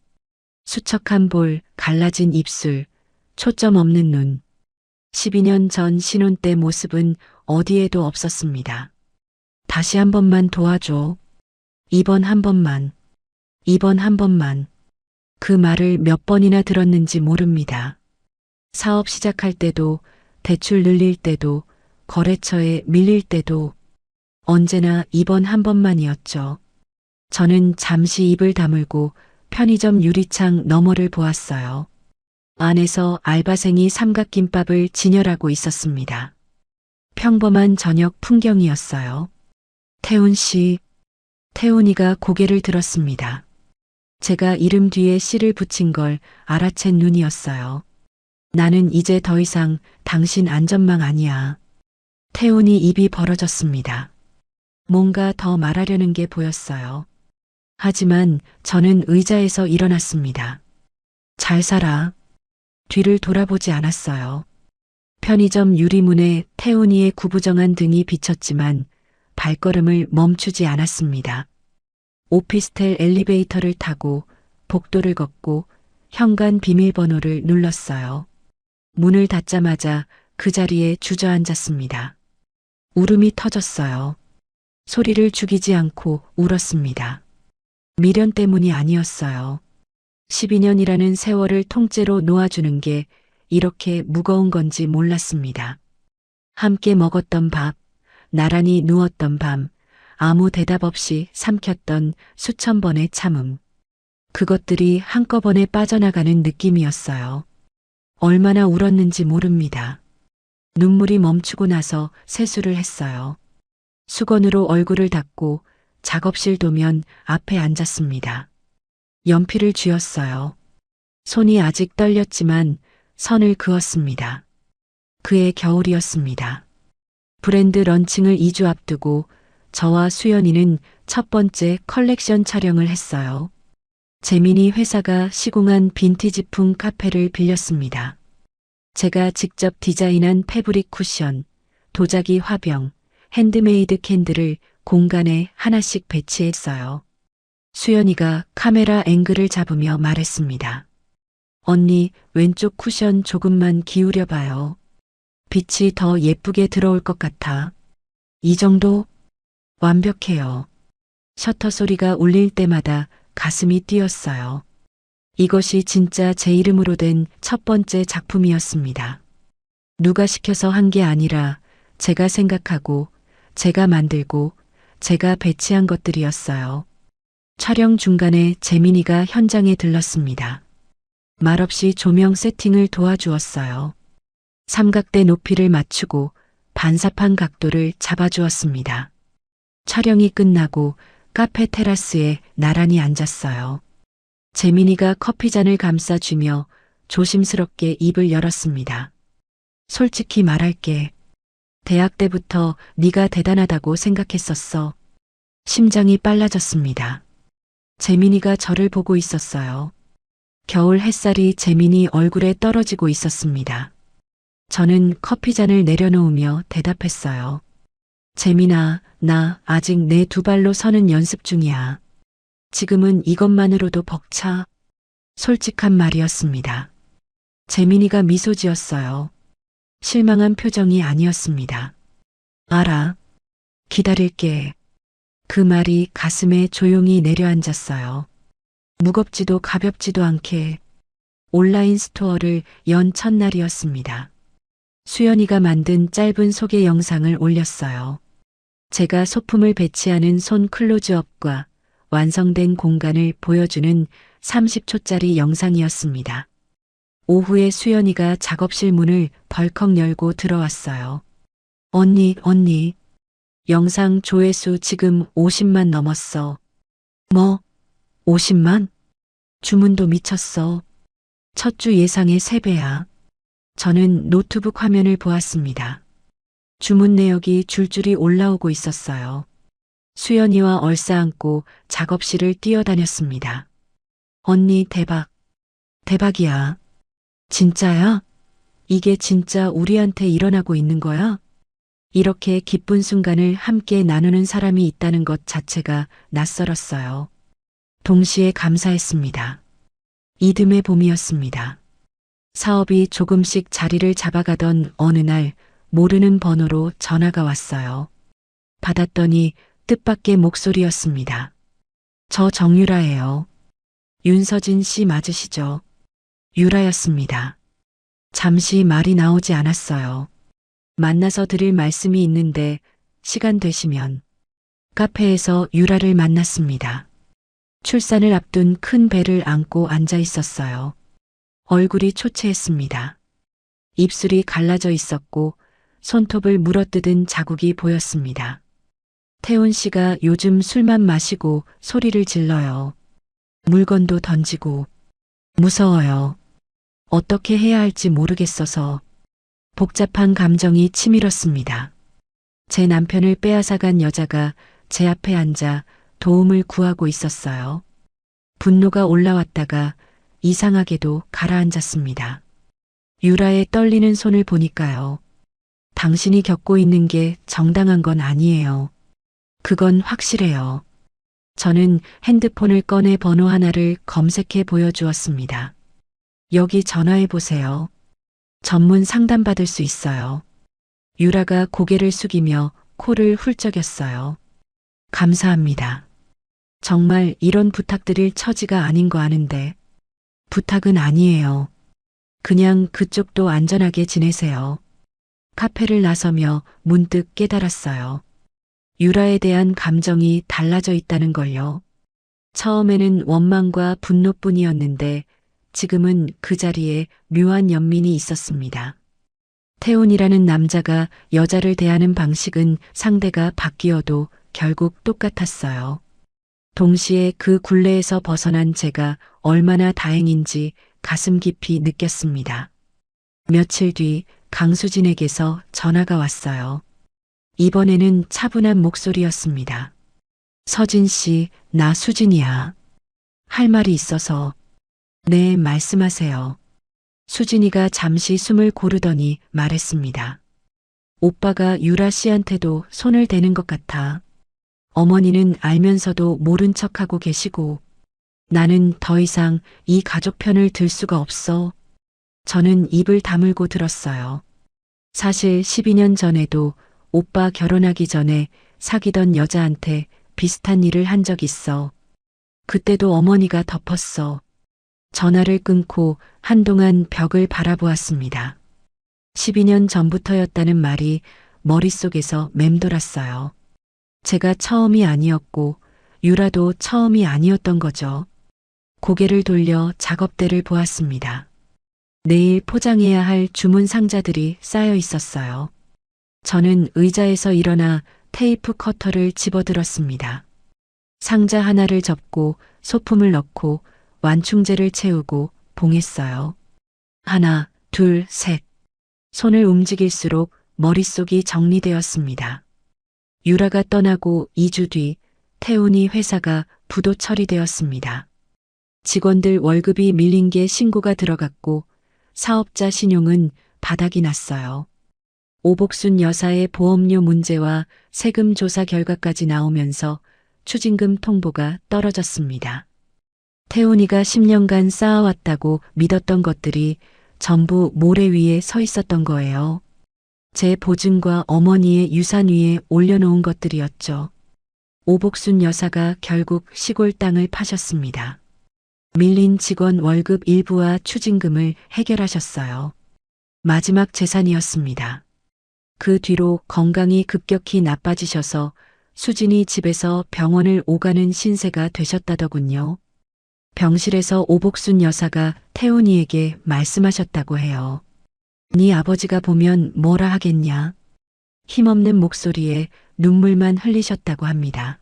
A: 수척한 볼, 갈라진 입술, 초점 없는 눈. 12년 전 신혼 때 모습은 어디에도 없었습니다. 다시 한 번만 도와줘. 이번 한 번만. 그 말을 몇 번이나 들었는지 모릅니다. 사업 시작할 때도, 대출 늘릴 때도, 거래처에 밀릴 때도 언제나 이번 한 번만이었죠. 저는 잠시 입을 다물고 편의점 유리창 너머를 보았어요. 안에서 알바생이 삼각김밥을 진열하고 있었습니다. 평범한 저녁 풍경이었어요. 태훈 씨, 태훈이가 고개를 들었습니다. 제가 이름 뒤에 씨를 붙인 걸 알아챈 눈이었어요. 나는 이제 더 이상 당신 안전망 아니야. 태훈이 입이 벌어졌습니다. 뭔가 더 말하려는 게 보였어요. 하지만 저는 의자에서 일어났습니다. 잘 살아. 뒤를 돌아보지 않았어요. 편의점 유리문에 태훈이의 구부정한 등이 비쳤지만 발걸음을 멈추지 않았습니다. 오피스텔 엘리베이터를 타고 복도를 걷고 현관 비밀번호를 눌렀어요. 문을 닫자마자 그 자리에 주저앉았습니다. 울음이 터졌어요. 소리를 죽이지 않고 울었습니다. 미련 때문이 아니었어요. 12년이라는 세월을 통째로 놓아주는 게 이렇게 무거운 건지 몰랐습니다. 함께 먹었던 밥, 나란히 누웠던 밤, 아무 대답 없이 삼켰던 수천 번의 참음. 그것들이 한꺼번에 빠져나가는 느낌이었어요. 얼마나 울었는지 모릅니다. 눈물이 멈추고 나서 세수를 했어요. 수건으로 얼굴을 닦고 작업실 도면 앞에 앉았습니다. 연필을 쥐었어요. 손이 아직 떨렸지만 선을 그었습니다. 그의 겨울이었습니다. 브랜드 런칭을 2주 앞두고 저와 수연이는 첫 번째 컬렉션 촬영을 했어요. 재민이 회사가 시공한 빈티지풍 카페를 빌렸습니다. 제가 직접 디자인한 패브릭 쿠션, 도자기 화병, 핸드메이드 캔들을 공간에 하나씩 배치했어요. 수연이가 카메라 앵글을 잡으며 말했습니다. 언니, 왼쪽 쿠션 조금만 기울여 봐요. 빛이 더 예쁘게 들어올 것 같아. 이 정도? 완벽해요. 셔터 소리가 울릴 때마다 가슴이 뛰었어요. 이것이 진짜 제 이름으로 된 첫 번째 작품이었습니다. 누가 시켜서 한 게 아니라 제가 생각하고, 제가 만들고, 제가 배치한 것들이었어요. 촬영 중간에 재민이가 현장에 들렀습니다. 말없이 조명 세팅을 도와주었어요. 삼각대 높이를 맞추고 반사판 각도를 잡아주었습니다. 촬영이 끝나고 카페 테라스에 나란히 앉았어요. 재민이가 커피잔을 감싸주며 조심스럽게 입을 열었습니다. 솔직히 말할게. 대학 때부터 네가 대단하다고 생각했었어. 심장이 빨라졌습니다. 재민이가 저를 보고 있었어요. 겨울 햇살이 재민이 얼굴에 떨어지고 있었습니다. 저는 커피잔을 내려놓으며 대답했어요. 재민아, 나 아직 내 두 발로 서는 연습 중이야. 지금은 이것만으로도 벅차. 솔직한 말이었습니다. 재민이가 미소 지었어요. 실망한 표정이 아니었습니다. 알아. 기다릴게. 그 말이 가슴에 조용히 내려앉았어요. 무겁지도 가볍지도 않게 온라인 스토어를 연 첫날이었습니다. 수연이가 만든 짧은 소개 영상을 올렸어요. 제가 소품을 배치하는 손 클로즈업과 완성된 공간을 보여주는 30초짜리 영상이었습니다. 오후에 수연이가 작업실 문을 벌컥 열고 들어왔어요. 언니, 영상 조회수 지금 50만 넘었어. 뭐, 50만? 주문도 미쳤어. 첫 주 예상의 3배야. 저는 노트북 화면을 보았습니다. 주문 내역이 줄줄이 올라오고 있었어요. 수연이와 얼싸안고 작업실을 뛰어다녔습니다. 언니 대박이야. 진짜야? 이게 진짜 우리한테 일어나고 있는 거야? 이렇게 기쁜 순간을 함께 나누는 사람이 있다는 것 자체가 낯설었어요. 동시에 감사했습니다. 이듬해 봄이었습니다. 사업이 조금씩 자리를 잡아가던 어느 날 모르는 번호로 전화가 왔어요. 받았더니 뜻밖의 목소리였습니다. 저 정유라예요. 윤서진 씨 맞으시죠? 유라였습니다. 잠시 말이 나오지 않았어요. 만나서 드릴 말씀이 있는데 시간 되시면. 카페에서 유라를 만났습니다. 출산을 앞둔 큰 배를 안고 앉아 있었어요. 얼굴이 초췌했습니다. 입술이 갈라져 있었고 손톱을 물어뜯은 자국이 보였습니다. 태훈 씨가 요즘 술만 마시고 소리를 질러요. 물건도 던지고 무서워요. 어떻게 해야 할지 모르겠어서 복잡한 감정이 치밀었습니다. 제 남편을 빼앗아간 여자가 제 앞에 앉아 도움을 구하고 있었어요. 분노가 올라왔다가 이상하게도 가라앉았습니다. 유라의 떨리는 손을 보니까요. 당신이 겪고 있는 게 정당한 건 아니에요. 그건 확실해요. 저는 핸드폰을 꺼내 번호 하나를 검색해 보여주었습니다. 여기 전화해 보세요. 전문 상담받을 수 있어요. 유라가 고개를 숙이며 코를 훌쩍였어요. 감사합니다. 정말 이런 부탁드릴 처지가 아닌 거 아는데. 부탁은 아니에요. 그냥 그쪽도 안전하게 지내세요. 카페를 나서며 문득 깨달았어요. 유라에 대한 감정이 달라져 있다는 걸요. 처음에는 원망과 분노뿐이었는데 지금은 그 자리에 묘한 연민이 있었습니다. 태훈이라는 남자가 여자를 대하는 방식은 상대가 바뀌어도 결국 똑같았어요. 동시에 그 굴레에서 벗어난 제가 얼마나 다행인지 가슴 깊이 느꼈습니다. 며칠 뒤 강수진에게서 전화가 왔어요. 이번에는 차분한 목소리였습니다. 서진 씨, 나 수진이야. 할 말이 있어서. 네, 말씀하세요. 수진이가 잠시 숨을 고르더니 말했습니다. 오빠가 유라 씨한테도 손을 대는 것 같아. 어머니는 알면서도 모른 척하고 계시고 나는 더 이상 이 가족 편을 들 수가 없어. 저는 입을 다물고 들었어요. 사실 12년 전에도 오빠 결혼하기 전에 사귀던 여자한테 비슷한 일을 한 적 있어. 그때도 어머니가 덮었어. 전화를 끊고 한동안 벽을 바라보았습니다. 12년 전부터였다는 말이 머릿속에서 맴돌았어요. 제가 처음이 아니었고 유라도 처음이 아니었던 거죠. 고개를 돌려 작업대를 보았습니다. 내일 포장해야 할 주문 상자들이 쌓여 있었어요. 저는 의자에서 일어나 테이프 커터를 집어들었습니다. 상자 하나를 접고 소품을 넣고 완충제를 채우고 봉했어요. 하나, 둘, 셋. 손을 움직일수록 머릿속이 정리되었습니다. 유라가 떠나고 2주 뒤 태훈이 회사가 부도 처리되었습니다. 직원들 월급이 밀린 게 신고가 들어갔고 사업자 신용은 바닥이 났어요. 오복순 여사의 보험료 문제와 세금 조사 결과까지 나오면서 추징금 통보가 떨어졌습니다. 태훈이가 10년간 쌓아왔다고 믿었던 것들이 전부 모래 위에 서 있었던 거예요. 제 보증과 어머니의 유산 위에 올려놓은 것들이었죠. 오복순 여사가 결국 시골 땅을 파셨습니다. 밀린 직원 월급 일부와 추징금을 해결하셨어요. 마지막 재산이었습니다. 그 뒤로 건강이 급격히 나빠지셔서 수진이 집에서 병원을 오가는 신세가 되셨다더군요. 병실에서 오복순 여사가 태훈이에게 말씀하셨다고 해요. 네 아버지가 보면 뭐라 하겠냐. 힘없는 목소리에 눈물만 흘리셨다고 합니다.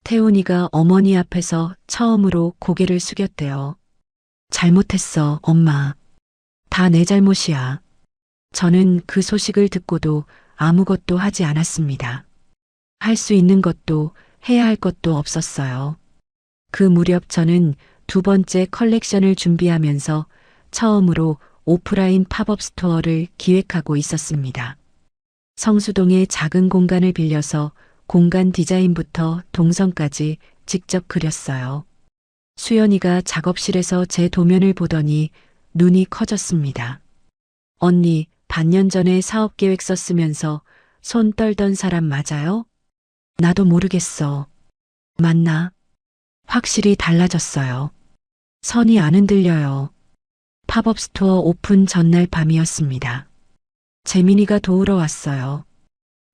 A: 태훈이가 어머니 앞에서 처음으로 고개를 숙였대요. 잘못했어, 엄마. 다 내 잘못이야. 저는 그 소식을 듣고도 아무것도 하지 않았습니다. 할 수 있는 것도 해야 할 것도 없었어요. 그 무렵 저는 두 번째 컬렉션을 준비하면서 처음으로 오프라인 팝업 스토어를 기획하고 있었습니다. 성수동의 작은 공간을 빌려서 공간 디자인부터 동선까지 직접 그렸어요. 수연이가 작업실에서 제 도면을 보더니 눈이 커졌습니다. 언니, 반년 전에 사업 계획 썼으면서 손 떨던 사람 맞아요? 나도 모르겠어. 맞나? 확실히 달라졌어요. 선이 안 흔들려요. 팝업 스토어 오픈 전날 밤이었습니다. 재민이가 도우러 왔어요.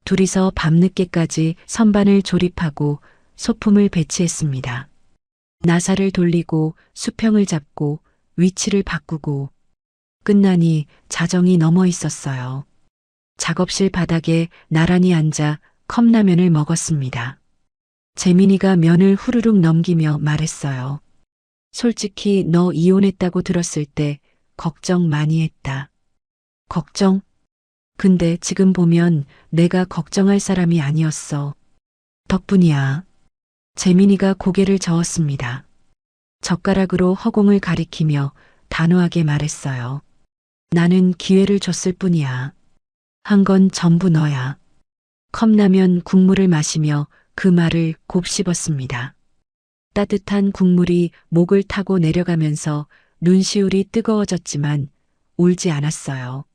A: 둘이서 밤늦게까지 선반을 조립하고 소품을 배치했습니다. 나사를 돌리고 수평을 잡고 위치를 바꾸고 끝나니 자정이 넘어 있었어요. 작업실 바닥에 나란히 앉아 컵라면을 먹었습니다. 재민이가 면을 후루룩 넘기며 말했어요. 솔직히 너 이혼했다고 들었을 때 걱정 많이 했다. 걱정? 근데 지금 보면 내가 걱정할 사람이 아니었어. 덕분이야. 재민이가 고개를 저었습니다. 젓가락으로 허공을 가리키며 단호하게 말했어요. 나는 기회를 줬을 뿐이야. 한 건 전부 너야. 컵라면 국물을 마시며 그 말을 곱씹었습니다. 따뜻한 국물이 목을 타고 내려가면서 눈시울이 뜨거워졌지만 울지 않았어요.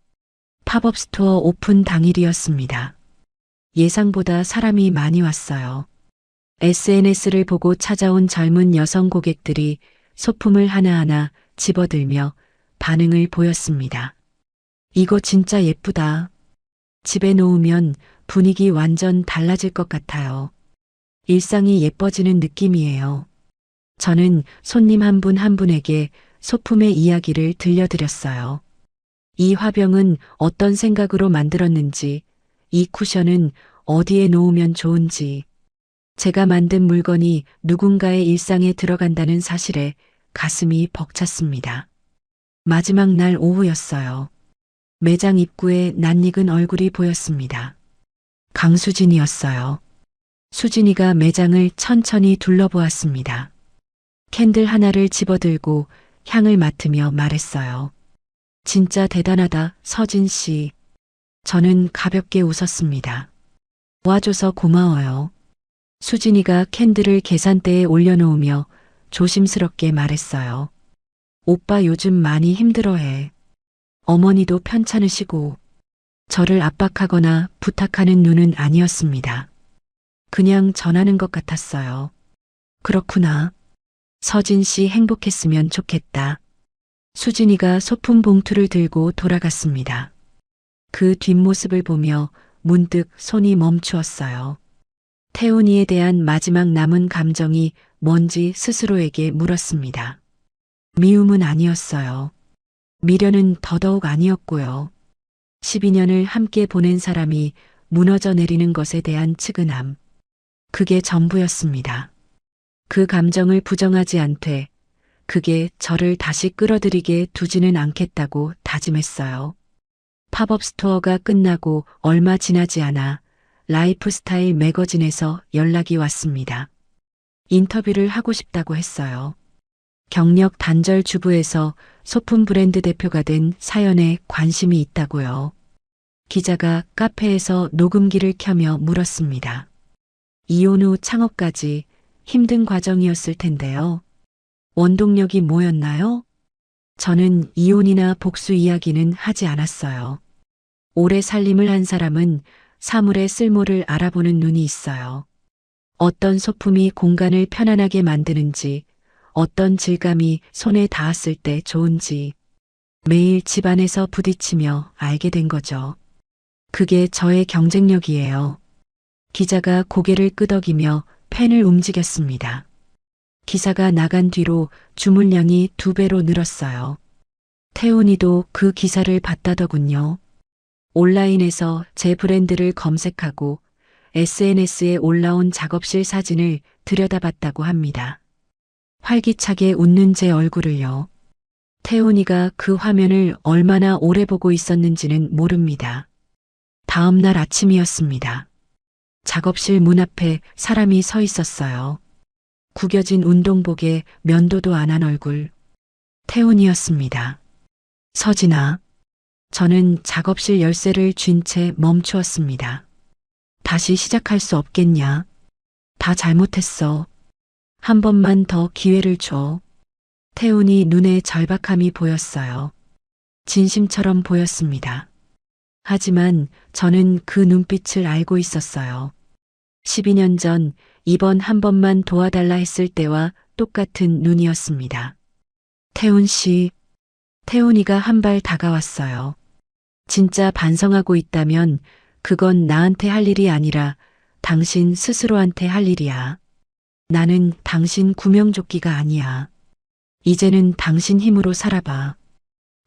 A: 팝업 스토어 오픈 당일이었습니다. 예상보다 사람이 많이 왔어요. SNS를 보고 찾아온 젊은 여성 고객들이 소품을 하나하나 집어들며 반응을 보였습니다. 이거 진짜 예쁘다. 집에 놓으면 분위기 완전 달라질 것 같아요. 일상이 예뻐지는 느낌이에요. 저는 손님 한 분 한 분에게 소품의 이야기를 들려드렸어요. 이 화병은 어떤 생각으로 만들었는지, 이 쿠션은 어디에 놓으면 좋은지, 제가 만든 물건이 누군가의 일상에 들어간다는 사실에 가슴이 벅찼습니다. 마지막 날 오후였어요. 매장 입구에 낯익은 얼굴이 보였습니다. 강수진이었어요. 수진이가 매장을 천천히 둘러보았습니다. 캔들 하나를 집어들고 향을 맡으며 말했어요. 진짜 대단하다, 서진 씨. 저는 가볍게 웃었습니다. 와줘서 고마워요. 수진이가 캔들을 계산대에 올려놓으며 조심스럽게 말했어요. 오빠 요즘 많이 힘들어해. 어머니도 편찮으시고. 저를 압박하거나 부탁하는 눈은 아니었습니다. 그냥 전하는 것 같았어요. 그렇구나. 서진 씨 행복했으면 좋겠다. 수진이가 소품 봉투를 들고 돌아갔습니다. 그 뒷모습을 보며 문득 손이 멈추었어요. 태훈이에 대한 마지막 남은 감정이 뭔지 스스로에게 물었습니다. 미움은 아니었어요. 미련은 더더욱 아니었고요. 12년을 함께 보낸 사람이 무너져 내리는 것에 대한 측은함. 그게 전부였습니다. 그 감정을 부정하지 않되 그게 저를 다시 끌어들이게 두지는 않겠다고 다짐했어요. 팝업 스토어가 끝나고 얼마 지나지 않아 라이프스타일 매거진에서 연락이 왔습니다. 인터뷰를 하고 싶다고 했어요. 경력 단절 주부에서 소품 브랜드 대표가 된 사연에 관심이 있다고요. 기자가 카페에서 녹음기를 켜며 물었습니다. 이혼 후 창업까지 힘든 과정이었을 텐데요. 원동력이 뭐였나요? 저는 이혼이나 복수 이야기는 하지 않았어요. 오래 살림을 한 사람은 사물의 쓸모를 알아보는 눈이 있어요. 어떤 소품이 공간을 편안하게 만드는지, 어떤 질감이 손에 닿았을 때 좋은지, 매일 집안에서 부딪히며 알게 된 거죠. 그게 저의 경쟁력이에요. 기자가 고개를 끄덕이며 펜을 움직였습니다. 기사가 나간 뒤로 주문량이 2배로 늘었어요. 태훈이도 그 기사를 봤다더군요. 온라인에서 제 브랜드를 검색하고 SNS에 올라온 작업실 사진을 들여다봤다고 합니다. 활기차게 웃는 제 얼굴을요. 태훈이가 그 화면을 얼마나 오래 보고 있었는지는 모릅니다. 다음 날 아침이었습니다. 작업실 문 앞에 사람이 서 있었어요. 구겨진 운동복에 면도도 안 한 얼굴. 태훈이었습니다. 서진아. 저는 작업실 열쇠를 쥔 채 멈추었습니다. 다시 시작할 수 없겠냐? 다 잘못했어. 한 번만 더 기회를 줘. 태훈이 눈에 절박함이 보였어요. 진심처럼 보였습니다. 하지만 저는 그 눈빛을 알고 있었어요. 12년 전 이번 한 번만 도와달라 했을 때와 똑같은 눈이었습니다. 태훈 씨, 태훈이가 한 발 다가왔어요. 진짜 반성하고 있다면 그건 나한테 할 일이 아니라 당신 스스로한테 할 일이야. 나는 당신 구명조끼가 아니야. 이제는 당신 힘으로 살아봐.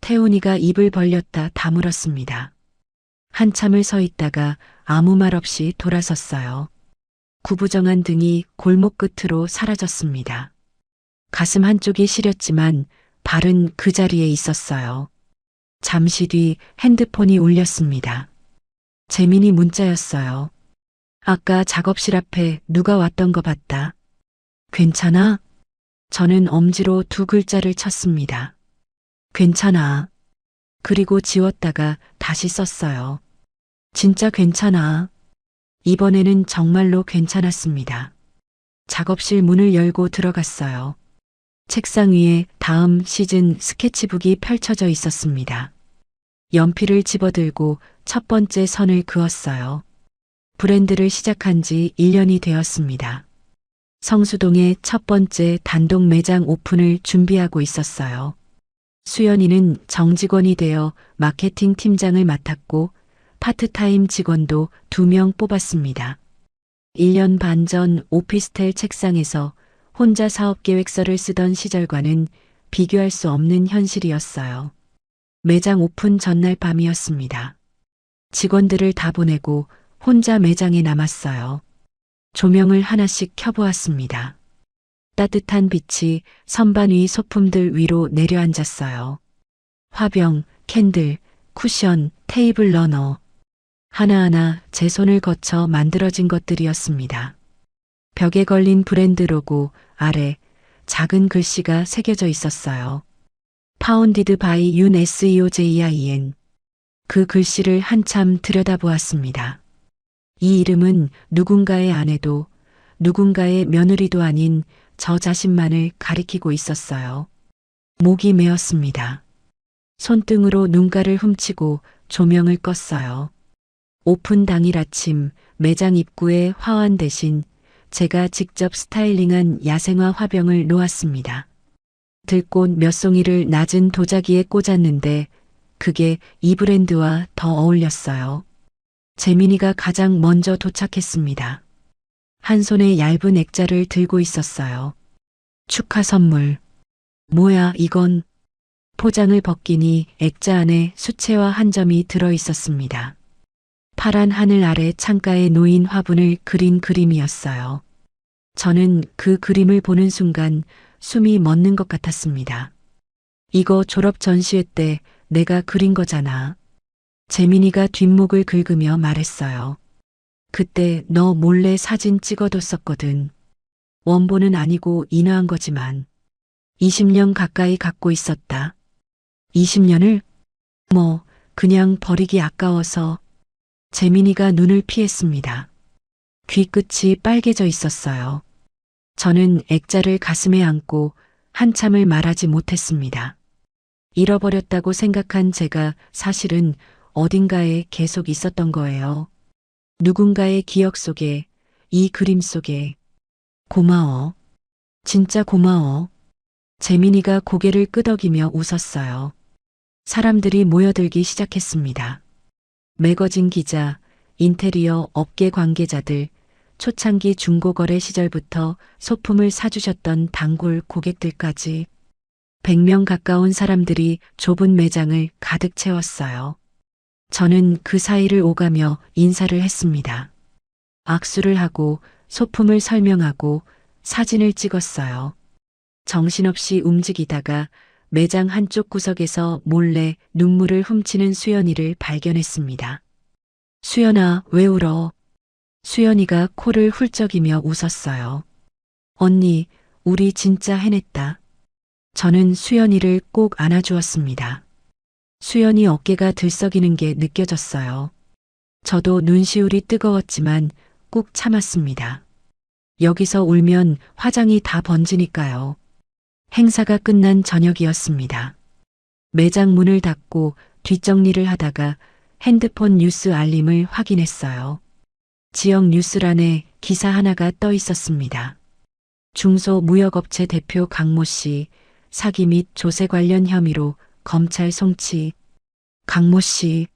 A: 태훈이가 입을 벌렸다 다물었습니다. 한참을 서 있다가 아무 말 없이 돌아섰어요. 구부정한 등이 골목 끝으로 사라졌습니다. 가슴 한쪽이 시렸지만 발은 그 자리에 있었어요. 잠시 뒤 핸드폰이 울렸습니다. 재민이 문자였어요. 아까 작업실 앞에 누가 왔던 거 봤다. 괜찮아? 저는 엄지로 2글자를 쳤습니다. 괜찮아. 그리고 지웠다가 다시 썼어요. 진짜 괜찮아. 이번에는 정말로 괜찮았습니다. 작업실 문을 열고 들어갔어요. 책상 위에 다음 시즌 스케치북이 펼쳐져 있었습니다. 연필을 집어들고 첫 번째 선을 그었어요. 브랜드를 시작한 지 1년이 되었습니다. 성수동의 첫 번째 단독 매장 오픈을 준비하고 있었어요. 수연이는 정직원이 되어 마케팅 팀장을 맡았고 파트타임 직원도 2명 뽑았습니다. 1년 반 전 오피스텔 책상에서 혼자 사업계획서를 쓰던 시절과는 비교할 수 없는 현실이었어요. 매장 오픈 전날 밤이었습니다. 직원들을 다 보내고 혼자 매장에 남았어요. 조명을 하나씩 켜보았습니다. 따뜻한 빛이 선반 위 소품들 위로 내려앉았어요. 화병, 캔들, 쿠션, 테이블 러너. 하나하나 제 손을 거쳐 만들어진 것들이었습니다. 벽에 걸린 브랜드 로고 아래 작은 글씨가 새겨져 있었어요. 파운디드 바이 윤 SEOJIN. 그 글씨를 한참 들여다보았습니다. 이 이름은 누군가의 아내도 누군가의 며느리도 아닌 저 자신만을 가리키고 있었어요. 목이 메었습니다. 손등으로 눈가를 훔치고 조명을 껐어요. 오픈 당일 아침 매장 입구에 화환 대신 제가 직접 스타일링한 야생화 화병을 놓았습니다. 들꽃 몇 송이를 낮은 도자기에 꽂았는데 그게 이 브랜드와 더 어울렸어요. 재민이가 가장 먼저 도착했습니다. 한 손에 얇은 액자를 들고 있었어요. 축하 선물. 뭐야 이건? 포장을 벗기니 액자 안에 수채화 한 점이 들어 있었습니다. 파란 하늘 아래 창가에 놓인 화분을 그린 그림이었어요. 저는 그 그림을 보는 순간 숨이 멎는 것 같았습니다. 이거 졸업 전시회 때 내가 그린 거잖아. 재민이가 뒷목을 긁으며 말했어요. 그때 너 몰래 사진 찍어뒀었거든. 원본은 아니고 인화한 거지만 20년 가까이 갖고 있었다. 20년을? 그냥 버리기 아까워서. 재민이가 눈을 피했습니다. 귀끝이 빨개져 있었어요. 저는 액자를 가슴에 안고 한참을 말하지 못했습니다. 잃어버렸다고 생각한 제가 사실은 어딘가에 계속 있었던 거예요. 누군가의 기억 속에, 이 그림 속에. 고마워. 진짜 고마워. 재민이가 고개를 끄덕이며 웃었어요. 사람들이 모여들기 시작했습니다. 매거진 기자, 인테리어 업계 관계자들, 초창기 중고거래 시절부터 소품을 사주셨던 단골 고객들까지 100명 가까운 사람들이 좁은 매장을 가득 채웠어요. 저는 그 사이를 오가며 인사를 했습니다. 악수를 하고 소품을 설명하고 사진을 찍었어요. 정신없이 움직이다가 매장 한쪽 구석에서 몰래 눈물을 훔치는 수연이를 발견했습니다. 수연아, 왜 울어? 수연이가 코를 훌쩍이며 웃었어요. 언니, 우리 진짜 해냈다. 저는 수연이를 꼭 안아주었습니다. 수연이 어깨가 들썩이는 게 느껴졌어요. 저도 눈시울이 뜨거웠지만 꾹 참았습니다. 여기서 울면 화장이 다 번지니까요. 행사가 끝난 저녁이었습니다. 매장 문을 닫고 뒷정리를 하다가 핸드폰 뉴스 알림을 확인했어요. 지역 뉴스란에 기사 하나가 떠 있었습니다. 중소무역업체 대표 강모 씨, 사기 및 조세 관련 혐의로 검찰 송치. 강모 씨.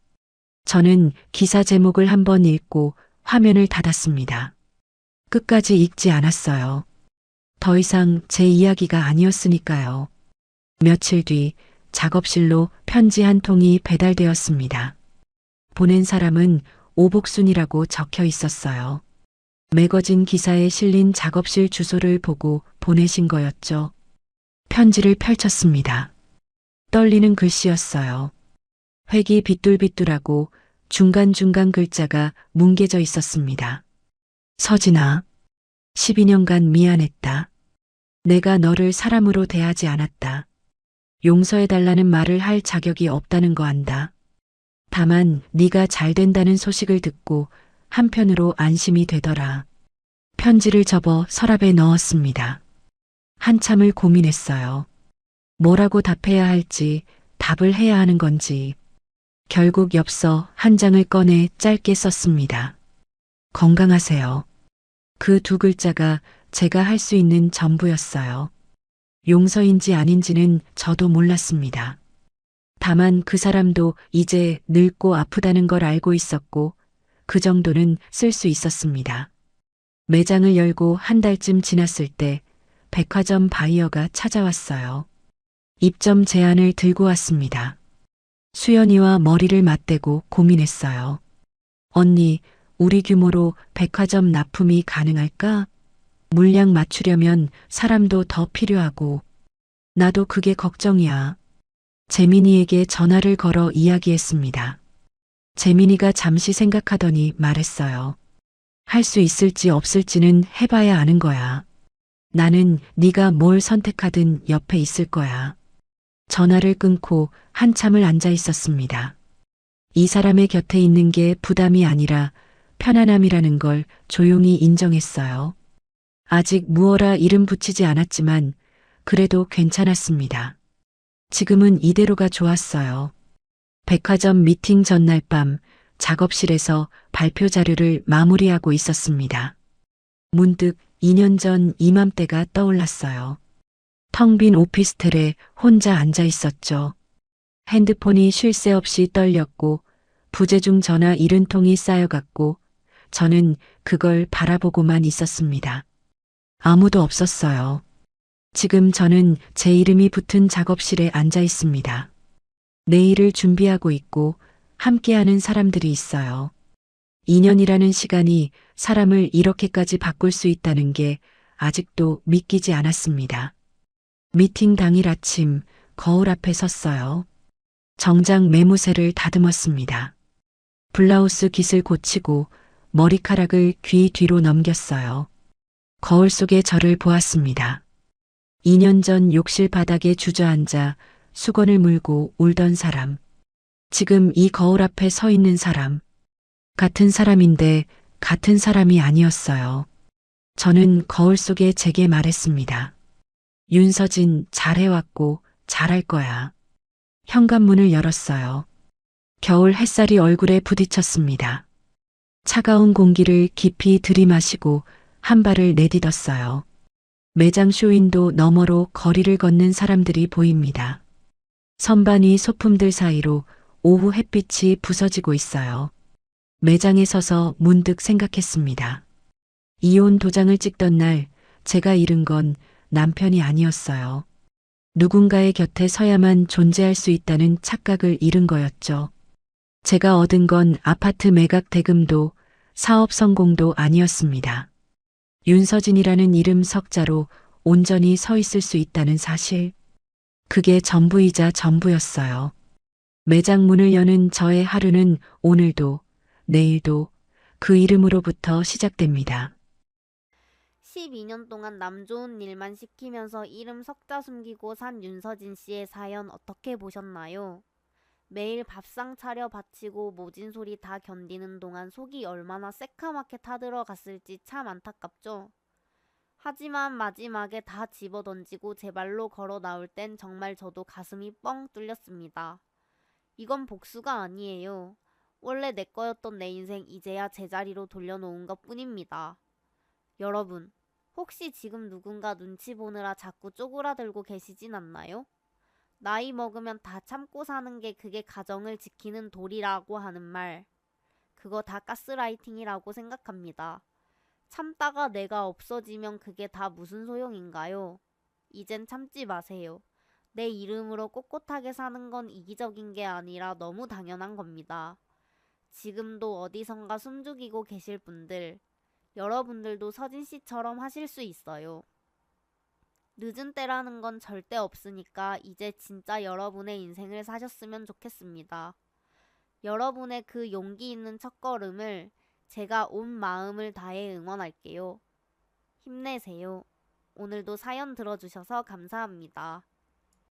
A: 저는 기사 제목을 한번 읽고 화면을 닫았습니다. 끝까지 읽지 않았어요. 더 이상 제 이야기가 아니었으니까요. 며칠 뒤 작업실로 편지 한 통이 배달되었습니다. 보낸 사람은 오복순이라고 적혀 있었어요. 매거진 기사에 실린 작업실 주소를 보고 보내신 거였죠. 편지를 펼쳤습니다. 떨리는 글씨였어요. 획이 비뚤비뚤하고 중간중간 글자가 뭉개져 있었습니다. 서진아, 12년간 미안했다. 내가 너를 사람으로 대하지 않았다. 용서해달라는 말을 할 자격이 없다는 거 안다. 다만 네가 잘 된다는 소식을 듣고 한편으로 안심이 되더라. 편지를 접어 서랍에 넣었습니다. 한참을 고민했어요. 뭐라고 답해야 할지, 답을 해야 하는 건지. 결국 엽서 한 장을 꺼내 짧게 썼습니다. 건강하세요. 그 두 글자가 제가 할 수 있는 전부였어요. 용서인지 아닌지는 저도 몰랐습니다. 다만 그 사람도 이제 늙고 아프다는 걸 알고 있었고 그 정도는 쓸 수 있었습니다. 매장을 열고 한 달쯤 지났을 때 백화점 바이어가 찾아왔어요. 입점 제안을 들고 왔습니다. 수연이와 머리를 맞대고 고민했어요. 언니, 우리 규모로 백화점 납품이 가능할까? 물량 맞추려면 사람도 더 필요하고 나도 그게 걱정이야. 재민이에게 전화를 걸어 이야기했습니다. 재민이가 잠시 생각하더니 말했어요. 할 수 있을지 없을지는 해봐야 아는 거야. 나는 네가 뭘 선택하든 옆에 있을 거야. 전화를 끊고 한참을 앉아 있었습니다. 이 사람의 곁에 있는 게 부담이 아니라 편안함이라는 걸 조용히 인정했어요. 아직 무어라 이름 붙이지 않았지만 그래도 괜찮았습니다. 지금은 이대로가 좋았어요. 백화점 미팅 전날 밤 작업실에서 발표 자료를 마무리하고 있었습니다. 문득 2년 전 이맘때가 떠올랐어요. 텅 빈 오피스텔에 혼자 앉아 있었죠. 핸드폰이 쉴 새 없이 떨렸고 부재중 전화 70통이 쌓여갔고 저는 그걸 바라보고만 있었습니다. 아무도 없었어요. 지금 저는 제 이름이 붙은 작업실에 앉아 있습니다. 내일을 준비하고 있고 함께하는 사람들이 있어요. 2년이라는 시간이 사람을 이렇게까지 바꿀 수 있다는 게 아직도 믿기지 않았습니다. 미팅 당일 아침 거울 앞에 섰어요. 정장 매무새를 다듬었습니다. 블라우스 깃을 고치고 머리카락을 귀 뒤로 넘겼어요. 거울 속에 저를 보았습니다. 2년 전 욕실 바닥에 주저앉아 수건을 물고 울던 사람. 지금 이 거울 앞에 서 있는 사람. 같은 사람인데 같은 사람이 아니었어요. 저는 거울 속에 제게 말했습니다. 윤서진, 잘해왔고 잘할 거야. 현관문을 열었어요. 겨울 햇살이 얼굴에 부딪혔습니다. 차가운 공기를 깊이 들이마시고 한 발을 내딛었어요. 매장 쇼윈도 너머로 거리를 걷는 사람들이 보입니다. 선반위 소품들 사이로 오후 햇빛이 부서지고 있어요. 매장에 서서 문득 생각했습니다. 이혼 도장을 찍던 날 제가 잃은 건 남편이 아니었어요. 누군가의 곁에 서야만 존재할 수 있다는 착각을 잃은 거였죠. 제가 얻은 건 아파트 매각 대금도 사업 성공도 아니었습니다. 윤서진이라는 이름 석자로 온전히 서 있을 수 있다는 사실. 그게 전부이자 전부였어요. 매장 문을 여는 저의 하루는 오늘도 내일도 그 이름으로부터 시작됩니다.
B: 12년 동안 남 좋은 일만 시키면서 이름 석자 숨기고 산 윤서진 씨의 사연 어떻게 보셨나요? 매일 밥상 차려 바치고 모진 소리 다 견디는 동안 속이 얼마나 새카맣게 타들어갔을지 참 안타깝죠. 하지만 마지막에 다 집어던지고 제 발로 걸어 나올 땐 정말 저도 가슴이 뻥 뚫렸습니다. 이건 복수가 아니에요. 원래 내 거였던 내 인생 이제야 제자리로 돌려놓은 것 뿐입니다. 여러분, 혹시 지금 누군가 눈치 보느라 자꾸 쪼그라들고 계시진 않나요? 나이 먹으면 다 참고 사는 게 그게 가정을 지키는 도리라고 하는 말. 그거 다 가스라이팅이라고 생각합니다. 참다가 내가 없어지면 그게 다 무슨 소용인가요? 이젠 참지 마세요. 내 이름으로 꼿꼿하게 사는 건 이기적인 게 아니라 너무 당연한 겁니다. 지금도 어디선가 숨죽이고 계실 분들, 여러분들도 서진 씨처럼 하실 수 있어요. 늦은 때라는 건 절대 없으니까 이제 진짜 여러분의 인생을 사셨으면 좋겠습니다. 여러분의 그 용기 있는 첫걸음을 제가 온 마음을 다해 응원할게요. 힘내세요. 오늘도 사연 들어주셔서 감사합니다.